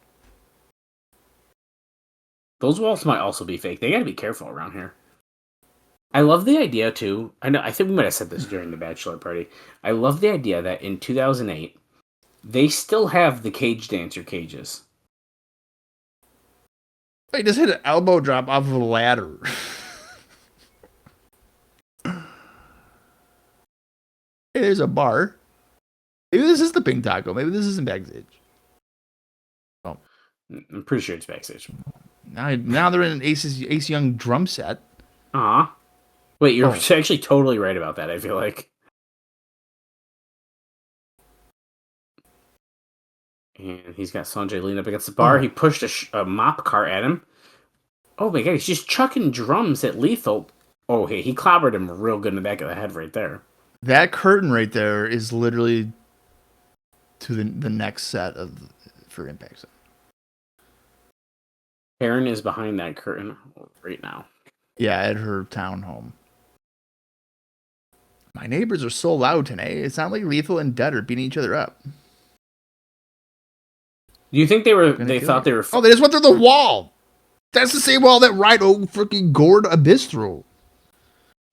Those walls might also be fake. They got to be careful around here. I love the idea, too. I think we might have said this during the bachelor party. I love the idea that in 2008, they still have the cage dancer cages. He just hit an elbow drop off of a ladder. Hey, there's a bar. Maybe this is the Pink Taco. Maybe this isn't backstage. Oh, I'm pretty sure it's backstage. Now they're in an Ace Young drum set. Wait, you're actually totally right about that, I feel like. And he's got Sonjay leaning up against the bar. He pushed a mop car at him. Oh my god, he's just chucking drums at Lethal. Oh, hey, he clobbered him real good in the back of the head right there. That curtain right there is literally to the next set for Impact. Karen is behind that curtain right now. Yeah, at her townhome. My neighbors are so loud today. It sounds like Lethal and Dutt are beating each other up. Do you think they thought they were... Oh, they just went through the wall. That's the same wall that Rhino freaking gored Abyss through.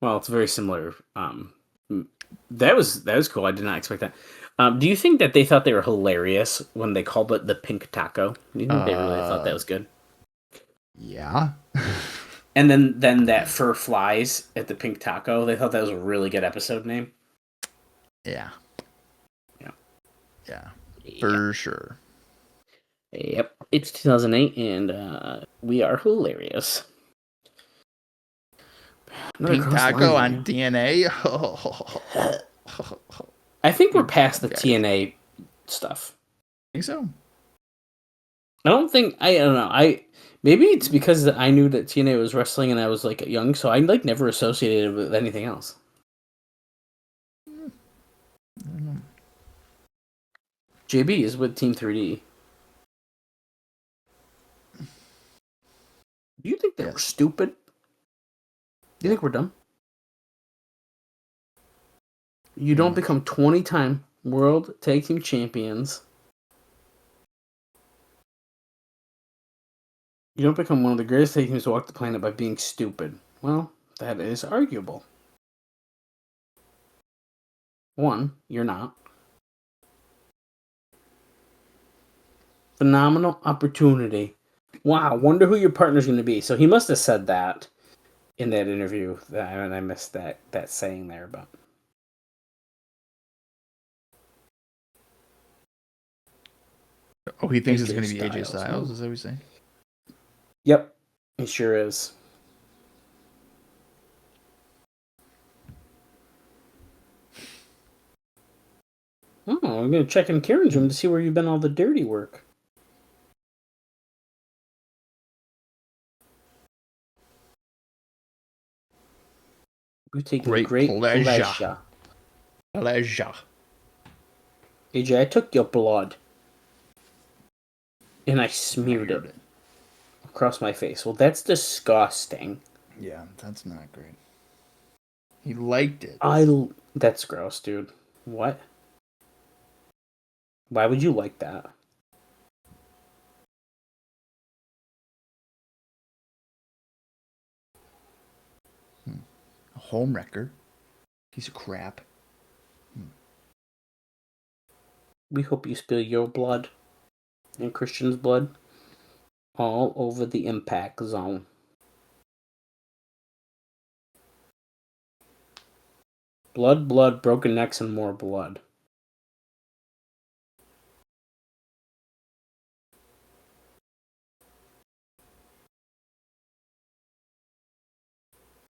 Well, it's very similar. That was cool. I did not expect that. Do you think that they thought they were hilarious when they called it the Pink Taco? Do you think they really thought that was good? Yeah. And then that fur flies at the Pink Taco. They thought that was a really good episode name. Yeah. Yeah. For sure. Yep. It's 2008, and we are hilarious. Pink Taco on TNA. I think we're past the TNA stuff. Think so? I don't know. Maybe it's because I knew that TNA was wrestling and I was like young, so I like never associated it with anything else. I don't know. JB is with Team 3D. Do you think they were stupid? Do you think we're dumb? You don't become 20-time World Tag Team Champions. You don't become one of the greatest tag teams to walk the planet by being stupid. Well, that is arguable. 1, you're not. Phenomenal opportunity. Wow, wonder who your partner's going to be. So he must have said that in that interview. And I missed that saying there, but... Oh, he thinks it's going to be AJ Styles? Is that what he's saying? Yep, he sure is. Oh, I'm going to check in Karen's room to see where you've been all the dirty work. We take great pleasure. Pleasure. AJ, I took your blood. And I smeared it across my face. Well, that's disgusting. Yeah, that's not great. He liked it. That's gross, dude. What? Why would you like that? Homewrecker. Piece of crap. We hope you spill your blood and Christian's blood all over the impact zone. Blood, blood, broken necks, and more blood.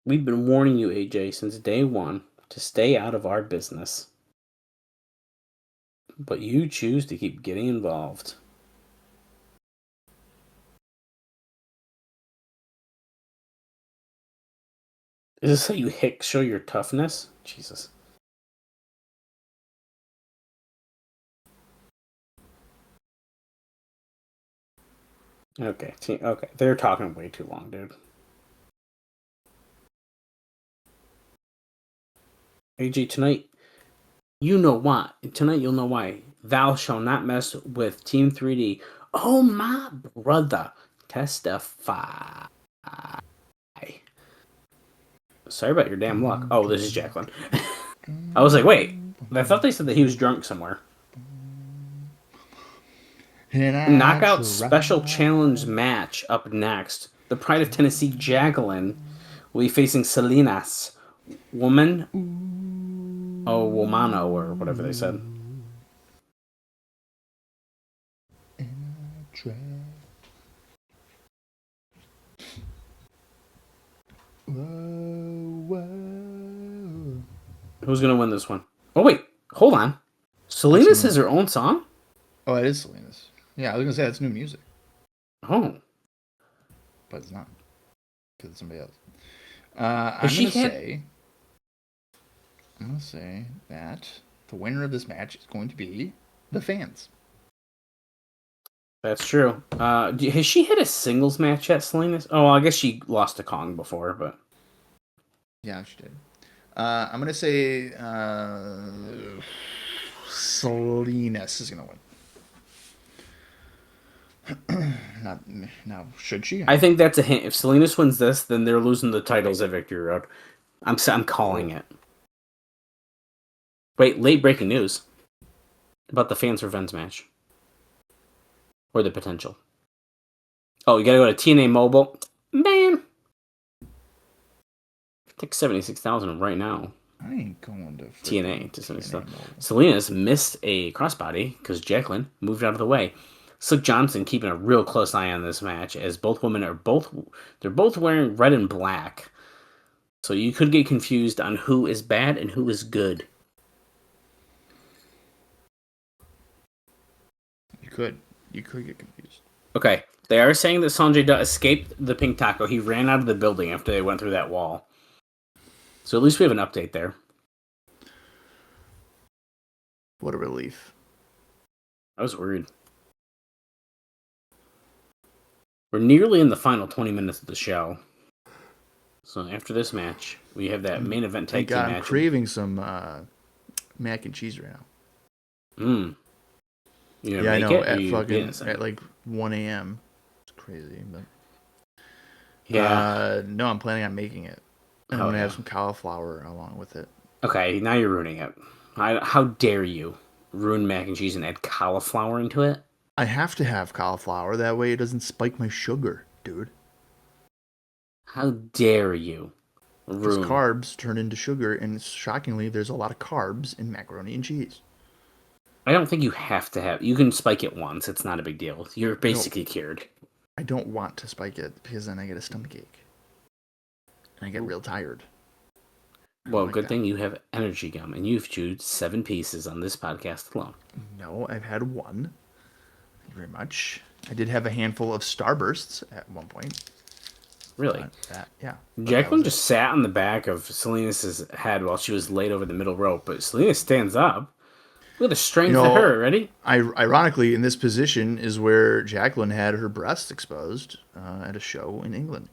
We've been warning you, AJ, since day one to stay out of our business. But you choose to keep getting involved. Is this how you show your toughness? Jesus. Okay, okay. They're talking way too long, dude. AJ, tonight, you know why. Tonight, you'll know why. Thou shall not mess with Team 3D. Oh, my brother. Testify. Sorry about your damn luck. Oh, this is Jacqueline. I was like, wait. I thought they said that he was drunk somewhere. Knockout special challenge match up next. The Pride of Tennessee, Jacqueline, will be facing Salinas. Woman. Oh, Womano, or whatever they said. Who's going to win this one? Oh, wait. Hold on. Salinas has her own song? Oh, it is Salinas. Yeah, I was going to say that's new music. Oh. But it's not. Because it's somebody else. I'm going to say that the winner of this match is going to be the fans. That's true. Has she had a singles match yet, Salinas? Oh, I guess she lost to Kong before, but... Yeah, she did. I'm going to say Salinas is going to win. Now, should she? I think that's a hint. If Salinas wins this, then they're losing the titles at Victory Road. I'm calling it. Wait, late breaking news about the fans revenge match. Or the potential. Oh, you gotta go to TNA Mobile. Man. Take 76,000 right now. I ain't going to TNA to 76,000. Salinas missed a crossbody because Jacqueline moved out of the way. Slick Johnson keeping a real close eye on this match as both women are both wearing red and black. So you could get confused on who is bad and who is good. You could get confused. Okay. They are saying that Sonjay Dutt escaped the pink taco. He ran out of the building after they went through that wall. So at least we have an update there. What a relief. I was worried. We're nearly in the final 20 minutes of the show. So after this match, we have that main event tag team match. I'm craving some mac and cheese right now. Yeah, I know. At like 1 a.m. It's crazy, but yeah. No, I'm planning on making it. I'm gonna have some cauliflower along with it. Okay, now you're ruining it. How dare you ruin mac and cheese and add cauliflower into it? I have to have cauliflower. That way it doesn't spike my sugar, dude. How dare you? Because carbs turn into sugar, and shockingly, there's a lot of carbs in macaroni and cheese. I don't think you have to have... You can spike it once. It's not a big deal. You're basically cured. I don't want to spike it, because then I get a stomachache. And I get real tired. Well, good thing you have energy gum, and you've chewed 7 pieces on this podcast alone. No, I've had 1. Thank you very much. I did have a handful of Starbursts at one point. Really? Yeah. Jacqueline just sat on the back of Salinas' head while she was laid over the middle rope, but Salinas stands up. Look at the strength of her. Ready? Ironically, in this position is where Jacqueline had her breasts exposed at a show in England.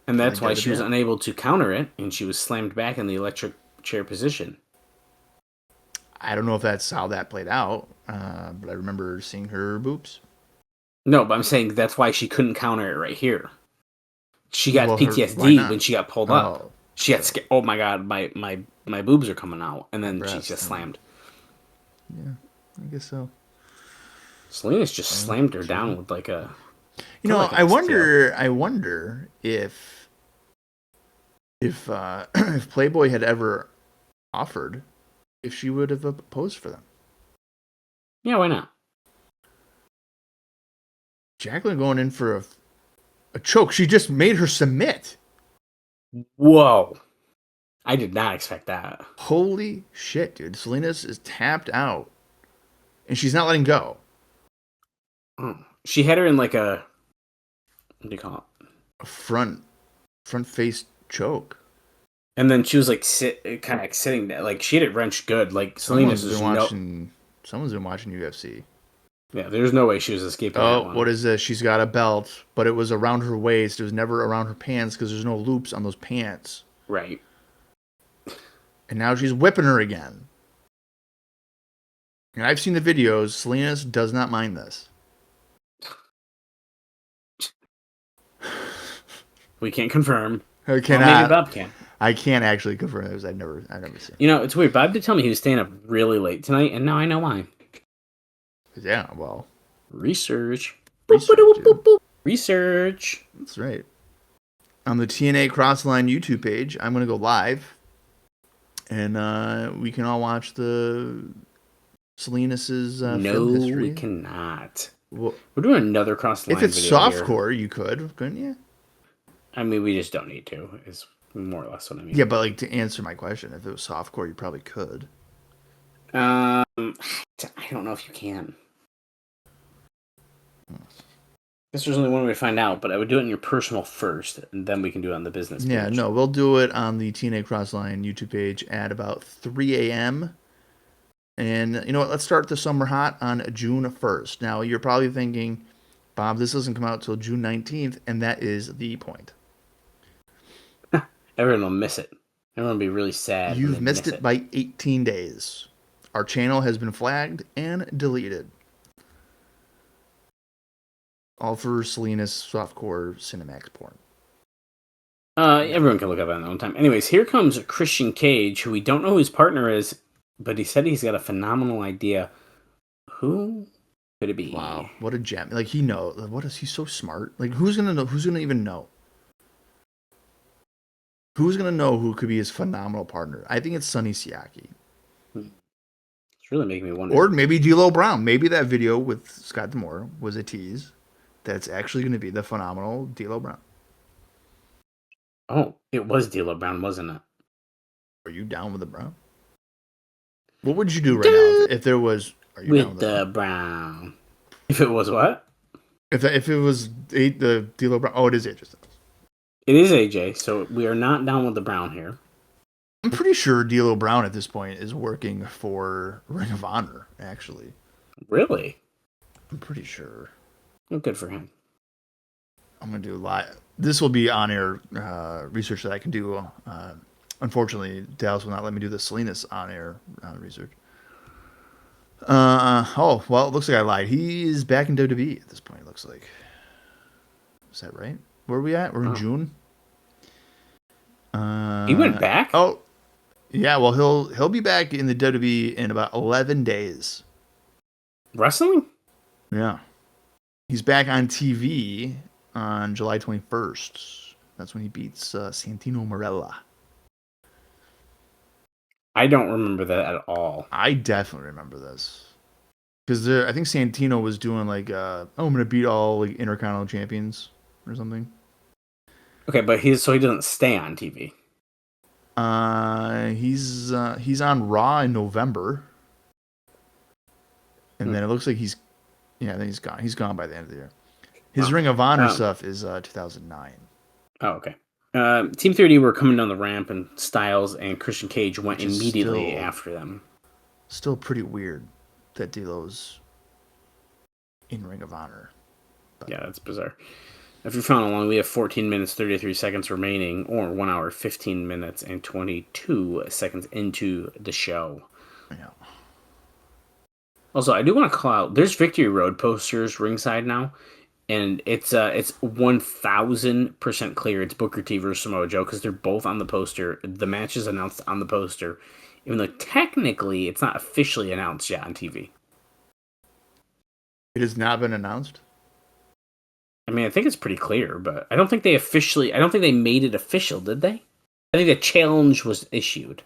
And that's why she was unable to counter it, and she was slammed back in the electric chair position. I don't know if that's how that played out, but I remember seeing her boobs. No, but I'm saying that's why she couldn't counter it right here. She got PTSD when she got pulled up. She had oh my god, my boobs are coming out, and then she breasts, just slammed. Yeah, I guess so. Selena's just slammed her down with like a. You know, like I an wonder. I wonder if if Playboy had ever offered, if she would have posed for them. Yeah, why not? Jacqueline going in for a choke. She just made her submit. Whoa. I did not expect that. Holy shit, dude. Selena's is tapped out. And she's not letting go. She had her in like a, what do you call it? A front face choke. And then she was like kind of like sitting there. Like she had it wrenched good. Like Selena's Someone's been watching UFC. Yeah, there's no way she was escaping that one. What is this? She's got a belt, but it was around her waist. It was never around her pants because there's no loops on those pants. Right. And now she's whipping her again. And I've seen the videos. Selena does not mind this. We can't confirm. I cannot. Well, maybe Bob can. I can't actually confirm those. I've never seen. You know, it's weird. Bob did tell me he was staying up really late tonight, and now I know why. Yeah, well. Research. Research. That's right. On the TNA Crossline YouTube page, I'm going to go live. And we can all watch the Selena's film history. No, we cannot. Well, we're doing another Crossline video. If it's softcore, you couldn't you? I mean, we just don't need to, is more or less what I mean. Yeah, but like to answer my question, if it was softcore, you probably could. I don't know if you can. I guess there's only one way to find out, but I would do it in your personal first, and then we can do it on the business page. Yeah, no, we'll do it on the TNA Crossline YouTube page at about 3 a.m. And you know what? Let's start the summer hot on June 1st. Now, you're probably thinking, Bob, this doesn't come out till June 19th, and that is the point. Everyone will miss it. Everyone will be really sad. You've missed it by 18 days. Our channel has been flagged and deleted. All for Selena's softcore Cinemax porn. Everyone can look up at their own time. Anyways, here comes Christian Cage, who we don't know who his partner is, but he said he's got a phenomenal idea. Who could it be? Wow, what a gem! Like he knows. What is he so smart? Like who's gonna know? Who's gonna even know? Who's gonna know who could be his phenomenal partner? I think it's Sonny Siaki. It's really making me wonder. Or maybe D'Lo Brown. Maybe that video with Scott D'Amore was a tease. That's actually going to be the phenomenal D'Lo Brown. Oh, it was D'Lo Brown, wasn't it? Are you down with the Brown? What would you do right now if there was? Are you with down with the Brown? If it was what? If it was the D'Lo Brown? Oh, it is AJ Styles. It is AJ, so we are not down with the Brown here. I'm pretty sure D'Lo Brown at this point is working for Ring of Honor. Actually, really? I'm pretty sure. Well, good for him. I'm going to do live. This will be on-air research that I can do. Unfortunately, Dallas will not let me do the Selena's on-air research. Well, it looks like I lied. He is back in WWE at this point, it looks like. Is that right? Where are we at? We're in June? He went back? Oh, yeah. Well, he'll be back in the WWE in about 11 days. Wrestling? Yeah. He's back on TV on July 21st. That's when he beats Santino Marella. I don't remember that at all. I definitely remember this. Because I think Santino was doing like, I'm going to beat all like Intercontinental champions or something. Okay, but he doesn't stay on TV. He's on Raw in November. And then it looks like I think he's gone. He's gone by the end of the year. His Ring of Honor stuff is 2009. Oh, okay. Team 30 were coming down the ramp, and Styles and Christian Cage went immediately after them. Still pretty weird that D'Lo's in Ring of Honor. But. Yeah, that's bizarre. If you're following along, we have 14 minutes, 33 seconds remaining, or 1 hour, 15 minutes, and 22 seconds into the show. Yeah. Also, I do want to call out, there's Victory Road posters ringside now, And it's 1000% clear it's Booker T versus Samoa Joe because they're both on the poster. The match is announced on the poster, even though technically it's not officially announced yet on TV. It has not been announced. I mean, I think it's pretty clear, but I don't think they made it official, did they? I think the challenge was issued.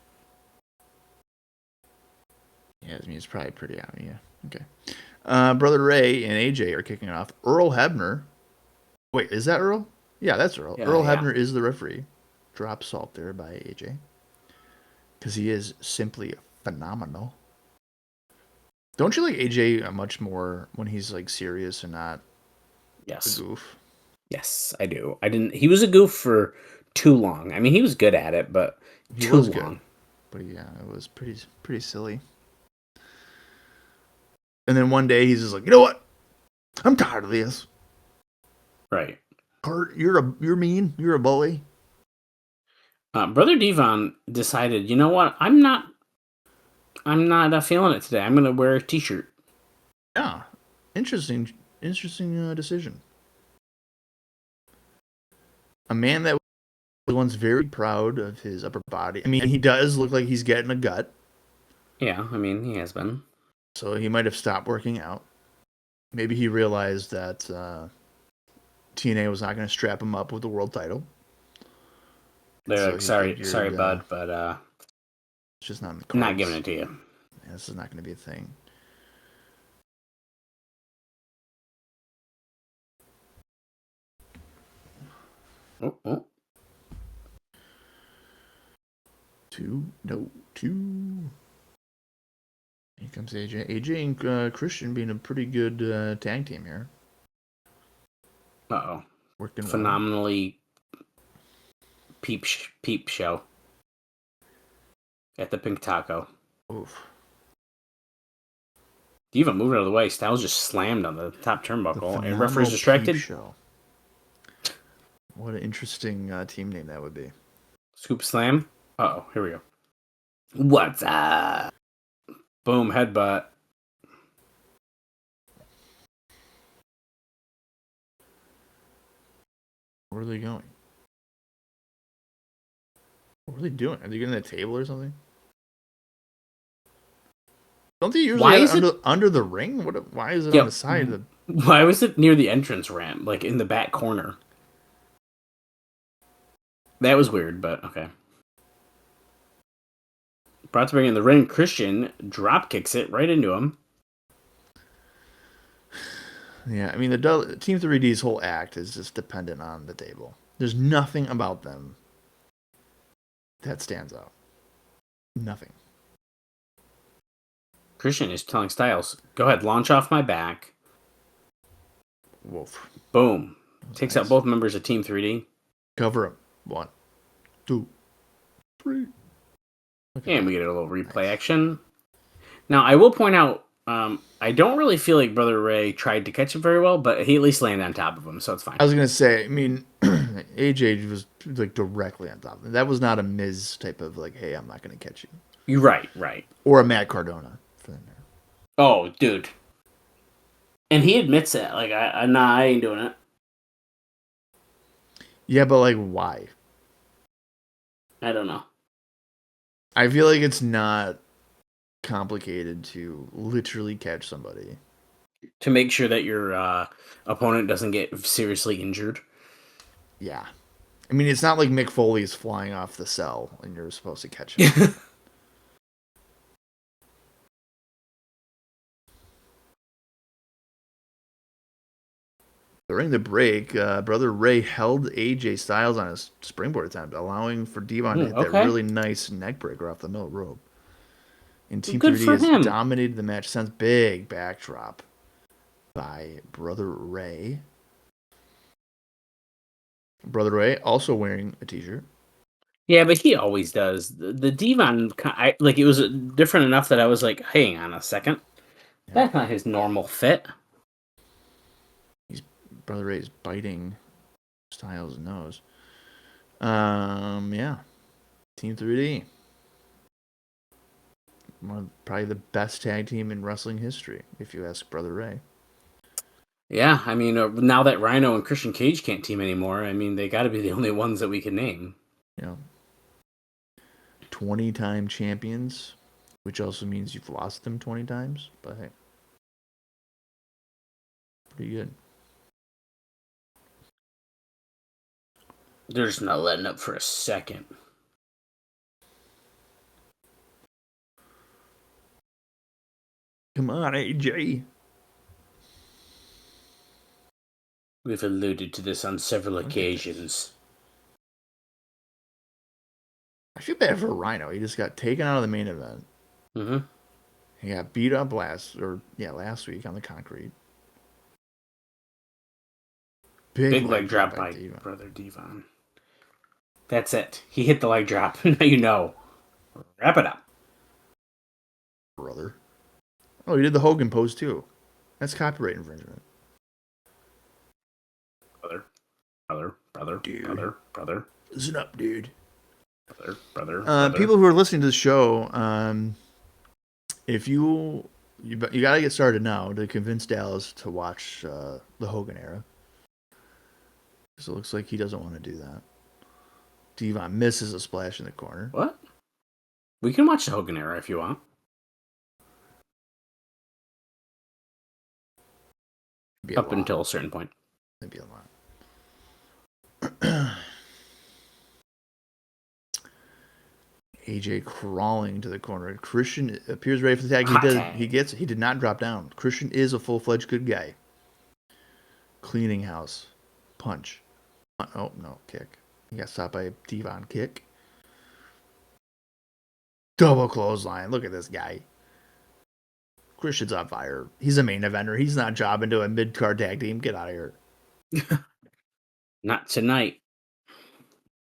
Yeah, I mean, it's probably pretty out. Yeah. Okay. Brother Ray and AJ are kicking off. Earl Hebner. Wait, is that Earl? Yeah, that's Earl. Yeah, Earl yeah. Hebner is the referee. Drop salt there by AJ. Because he is simply phenomenal. Don't you like AJ much more when he's like serious and not Yes. a goof? Yes, I do. He was a goof for too long. I mean, he was good at it, but He too was long. good. But yeah, it was pretty silly. And then one day he's just like, you know what? I'm tired of this. Right. Kurt, you're mean. You're a bully. Brother Devon decided, you know what? I'm not feeling it today. I'm gonna wear a t-shirt. Yeah, interesting decision. A man that was once very proud of his upper body. I mean, he does look like he's getting a gut. Yeah, I mean, he has been. So he might have stopped working out. Maybe he realized that TNA was not going to strap him up with the world title. They're So like, he sorry, figured, bud, but it's just not in the cards. not giving it to you. Yeah, this is not going to be a thing. Oh. 2. Here comes AJ. AJ and Christian being a pretty good tag team here. Uh-oh. Working Phenomenally peep show at the Pink Taco. Oof. Diva moved out of the way. Styles just slammed on the top turnbuckle, and referee's Peep distracted. Show. What an interesting team name that would be. Scoop slam. Uh-oh, here we go. What's up? Boom, headbutt. Where are they going? What are they doing? Are they getting a table or something? Don't they usually have it under the ring? Why is it on the side of the... Why was it near the entrance ramp, like in the back corner? That was weird, but okay. Brought to bring in the ring, Christian drop kicks it right into him. Yeah, I mean, the Team 3D's whole act is just dependent on the table. There's nothing about them that stands out. Nothing. Christian is telling Styles, go ahead, launch off my back. Wolf. Boom. Takes out both members of Team 3D. Cover him. 1, 2, 3. And we get a little replay action. Now, I will point out, I don't really feel like Brother Ray tried to catch him very well, but he at least landed on top of him, so it's fine. I was going to say, I mean, AJ was like directly on top of him. That was not a Miz type of like, hey, I'm not going to catch you. You're right. Or a Matt Cardona. Oh, dude. And he admits it. Like, I ain't doing it. Yeah, but like, why? I don't know. I feel like it's not complicated to literally catch somebody. To make sure that your opponent doesn't get seriously injured. Yeah. I mean, it's not like Mick Foley's flying off the cell and you're supposed to catch him. During the break, Brother Ray held AJ Styles on his springboard attempt, allowing for Devon to hit that really nice neck breaker off the middle rope. And Team 3D has dominated the match since. Big backdrop by Brother Ray. Brother Ray also wearing a t-shirt. Yeah, but he always does. The Devon, it was different enough that I was like, hang on a second. Yeah. That's not his normal fit. Brother Ray is biting Styles' nose. Yeah. Team 3D. Probably the best tag team in wrestling history, if you ask Brother Ray. Yeah, I mean, now that Rhino and Christian Cage can't team anymore, I mean, they got to be the only ones that we can name. You know, 20-time champions, which also means you've lost them 20 times. But hey, pretty good. They're just not letting up for a second. Come on, AJ. We've alluded to this on several occasions. I feel bad for Rhino. He just got taken out of the main event. Mm-hmm. He got beat up last week on the concrete. Big leg drop by Brother Devon. That's it. He hit the leg drop. Now you know. Wrap it up. Brother. Oh, he did the Hogan pose too. That's copyright infringement. Brother. Listen up, dude. Brother. People who are listening to the show, if you gotta get started now to convince Dallas to watch the Hogan era, because it looks like he doesn't want to do that. Devon misses a splash in the corner. What? We can watch the Hogan era if you want. Up until a certain point. It'd be a lot. AJ crawling to the corner. Christian appears ready for the tag. He did not drop down. Christian is a full-fledged good guy. Cleaning house. Punch. Oh, no. Kick. He got stopped by a Devon kick. Double clothesline. Look at this guy. Christian's on fire. He's a main eventer. He's not jobbing to a mid-card tag team. Get out of here. Not tonight.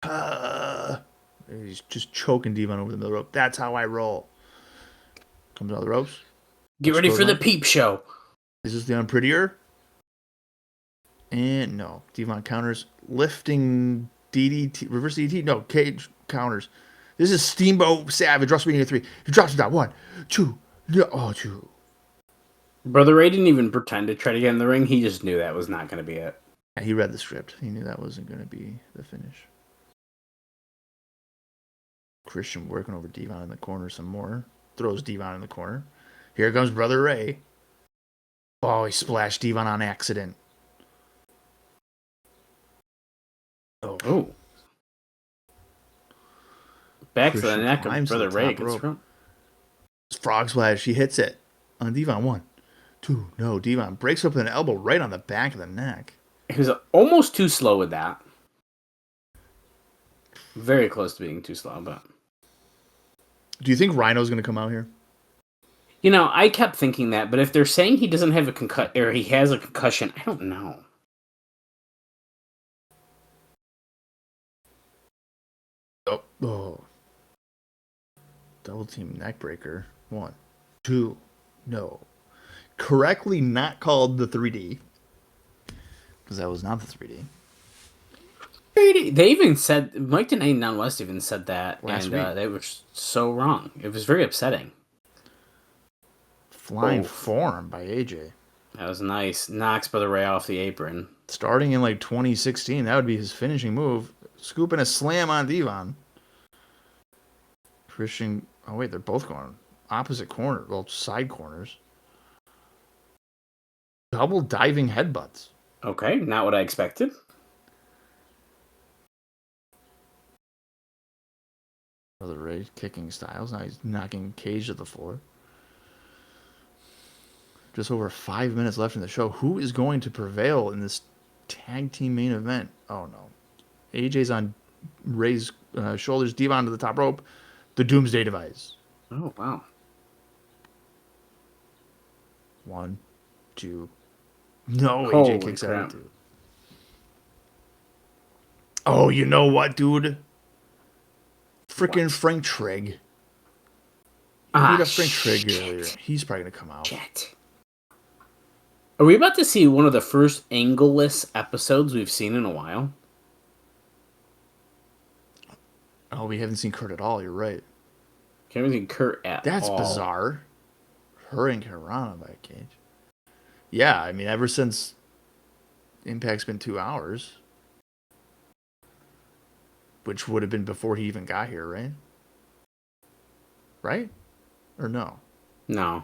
He's just choking Devon over the middle rope. That's how I roll. Comes out of the ropes. Get ready for the peep show. Is this the unprettier? And no. Devon counters. Lifting DDT. Reverse DDT. No. Cage counters. This is Steamboat Savage. WrestleMania 3. He drops it down. 1, 2. Oh, 2. Brother Ray didn't even pretend to try to get in the ring. He just knew that was not going to be it. Yeah, he read the script. He knew that wasn't going to be the finish. Christian working over Devon in the corner some more. Throws Devon in the corner. Here comes Brother Ray. Oh, he splashed Devon on accident. Oh. Back Christian to the neck of Brother Ray. Frog splash. He hits it on Devon. 1, 2. No, Devon breaks up with an elbow right on the back of the neck. He was almost too slow with that. Very close to being too slow, but... Do you think Rhino's going to come out here? You know, I kept thinking that, but if they're saying he doesn't have a concussion, or he has a concussion, I don't know. Oh. Double team neck breaker. 1, 2. No. Correctly not called the 3D. Because that was not the 3D. They even said, Mike Tenay and Don West even said that, Last and week. they were so wrong. It was very upsetting. Flying forearm by AJ. That was nice. Knocks Brother Ray off the apron. Starting in like 2016, that would be his finishing move. Scooping a slam on Devon. Christian. Oh, wait, they're both going opposite corner. Well, side corners. Double diving headbutts. Okay, not what I expected. Brother Ray kicking Styles. Now he's knocking Cage to the floor. Just over 5 minutes left in the show. Who is going to prevail in this tag team main event? Oh, no. AJ's on Ray's shoulders. Devon to the top rope. The Doomsday Device. Oh, wow. 1, 2. No, Holy AJ kicks crap. out too. Oh, you know what, dude? Freaking Frank Trigg. He beat up Frank Trigg earlier. He's probably going to come out. Shit. Are we about to see one of the first angle-less episodes we've seen in a while? Oh, we haven't seen Kurt at all. You're right. Can't even see Kurt at That's all. bizarre. Her and Karana by Cage. Yeah, I mean, ever since Impact's been 2 hours. Which would have been before he even got here, right? Right? Or no? No.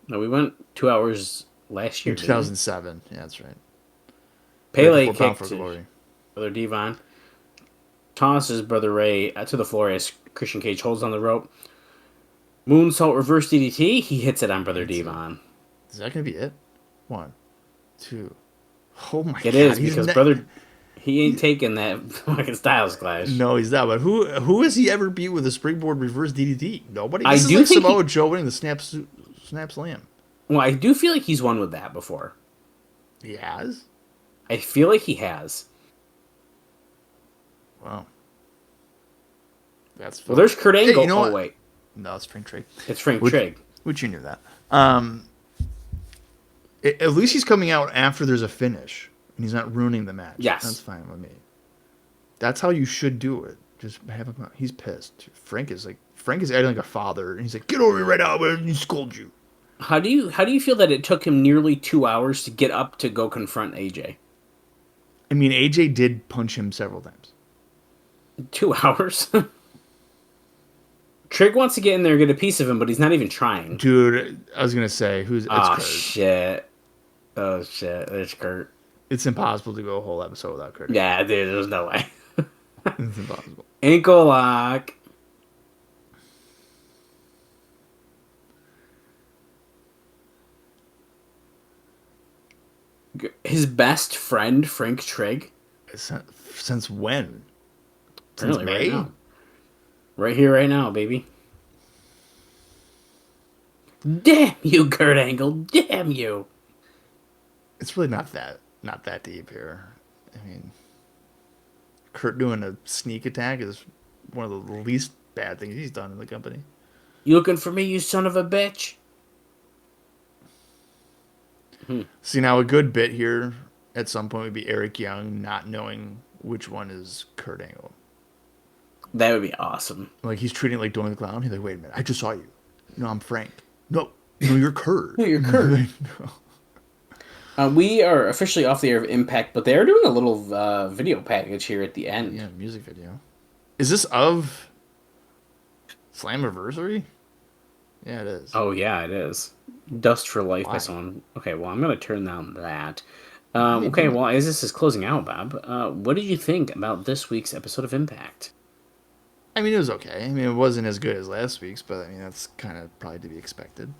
No, we went 2 hours last year. In 2007. Yeah, that's right. Pele Right Bound kicked for Glory. Brother Devon. Tosses Brother Ray to the floor as Christian Cage holds on the rope. Moonsault reverse DDT. He hits it on Brother Devon. Is that going to be it? 1, 2. Oh my god. It is because Brother... He ain't taking that fucking Styles Clash. No, he's not. But who has he ever beat with a springboard reverse DDT? Nobody. This is like Samoa Joe winning the snap slam. Well, I do feel like he's won with that before. He has? I feel like he has. Wow. That's fun. Well, there's Kurt Angle. You know what? Wait. No, it's Frank Trigg. It's Frank Trigg. Which you knew that. At least he's coming out after there's a finish. And he's not ruining the match. Yes. That's fine with me. That's how you should do it. Just have him. He's pissed. Frank is acting like a father, and he's like, "Get over here right now, man! He scold you." How do you feel that it took him nearly 2 hours to get up to go confront AJ? I mean, AJ did punch him several times. 2 hours. Trigg wants to get in there and get a piece of him, but he's not even trying. Dude, I was gonna say it's Kurt. Shit! Oh shit! It's Kurt. It's impossible to go a whole episode without Kurt. Yeah, dude, there's no way. It's impossible. Ankle lock. His best friend, Frank Trigg. Since when? Since Really, May? right now. Right here, right now, baby. Damn you, Kurt Angle. Damn you. It's really not that deep here. I mean, Kurt doing a sneak attack is one of the least bad things he's done in the company. You looking for me, you son of a bitch? See, now a good bit here at some point would be Eric Young not knowing which one is Kurt Angle. That would be awesome. Like, he's treating it like Doing the Clown. He's like, wait a minute, I just saw you. No, I'm Frank. No, you're Kurt. You're Kurt. No. We are officially off the air of Impact, but they are doing a little video package here at the end. Yeah, music video. Is this of Slammiversary? Yeah, it is. Oh, yeah, it is. Dust for Life by Why? someone. Okay, well, I'm going to turn down that. Okay, well, as this is closing out, Bob, what did you think about this week's episode of Impact? I mean, it was okay. I mean, it wasn't as good as last week's, but I mean, that's kind of probably to be expected.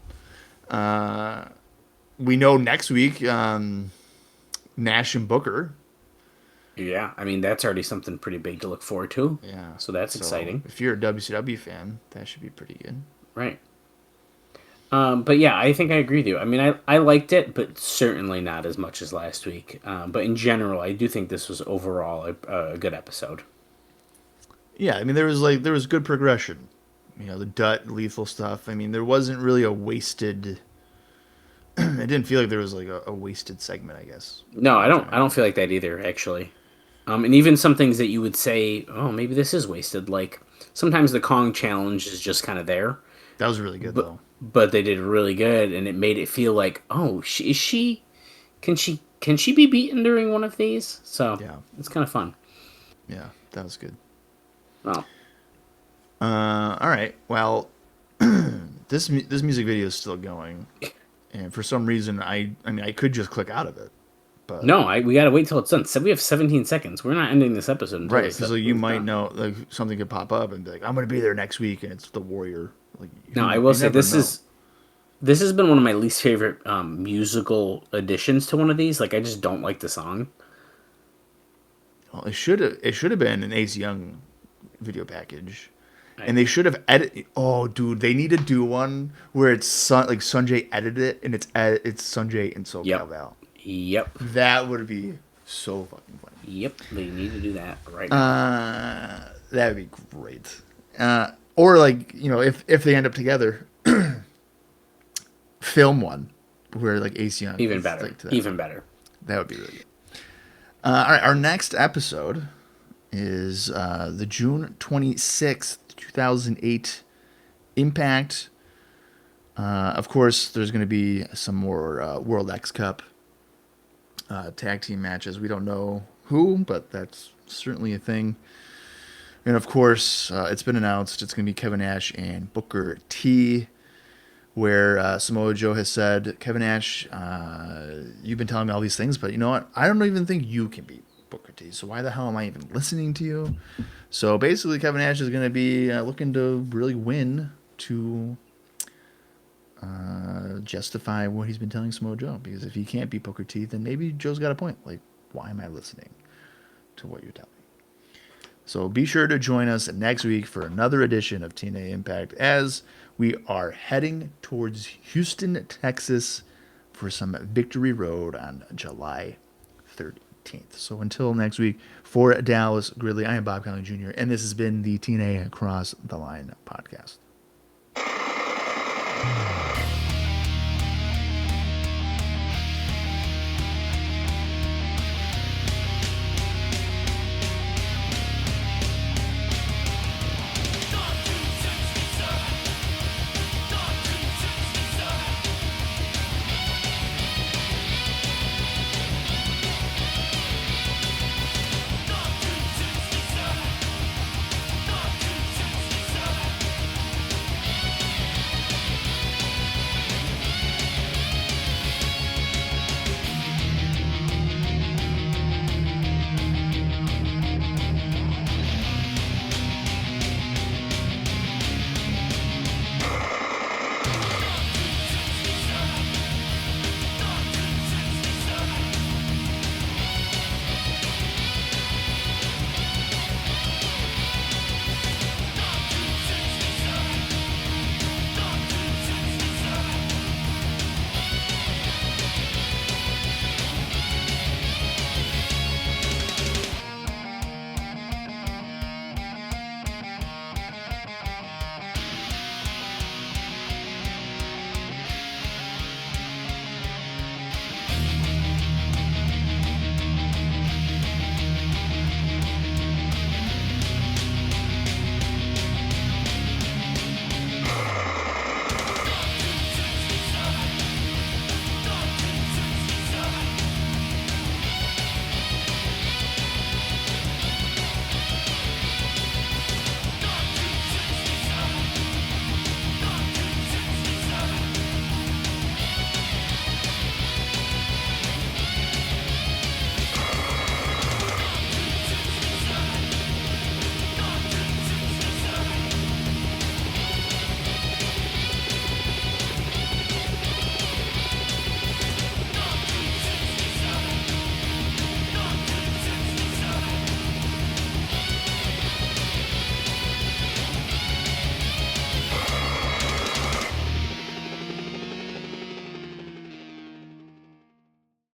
We know next week, Nash and Booker. Yeah, I mean, that's already something pretty big to look forward to. Yeah. So that's exciting. If you're a WCW fan, that should be pretty good. Right. But yeah, I think I agree with you. I mean, I liked it, but certainly not as much as last week. But in general, I do think this was overall a good episode. Yeah, I mean, there was good progression. You know, the Dutt lethal stuff. I mean, there wasn't really a wasted. It didn't feel like there was like a wasted segment, I guess. No, I don't feel like that either, actually. And even some things that you would say, oh, maybe this is wasted. Like sometimes the Kong challenge is just kind of there. That was really good, though. But they did really good, and it made it feel like, oh, can she be beaten during one of these? So Yeah. it's kind of fun. Yeah, that was good. Oh. All right. Well, this music video is still going, and for some reason, I mean, I could just click out of it, but No, we gotta wait till it's done. So we have 17 seconds. We're not ending this episode until right. this So you episode's might done. know, like, something could pop up and be like, "I'm gonna be there next week," and it's the Warrior. Like, No, I you will say never this know. this has been one of my least favorite musical additions to one of these. Like, I just don't like the song. Well, it should have been an Ace Young video package. And they should have edited. Oh, dude, they need to do one where it's like Sonjay edited it, and it's Sonjay and SoCal Yep. Val. Yep. That would be so fucking funny. Yep. They need to do that right now. That would be great. Or like, you know, if they end up together, film one where like Ace Young. Even is, better. like, to that. Even better. That would be really good. All right, our next episode is the June 26th, 2008 Impact Of course, there's going to be some more World X Cup tag team matches. We don't know who, but that's certainly a thing. And of course, it's been announced it's going to be Kevin Nash and Booker T, where Samoa Joe has said, Kevin Nash, you've been telling me all these things, but you know what? I don't even think you can beat Booker T, so why the hell am I even listening to you? So basically, Kevin Nash is going to be looking to really win to justify what he's been telling Samoa Joe, because if he can't beat Booker T, then maybe Joe's got a point. Like, why am I listening to what you're telling me? So be sure to join us next week for another edition of TNA Impact as we are heading towards Houston, Texas for some Victory Road on July 13th. So until next week, for Dallas Gridley, I am Bob Colling Jr., and this has been the TNA Across the Line podcast.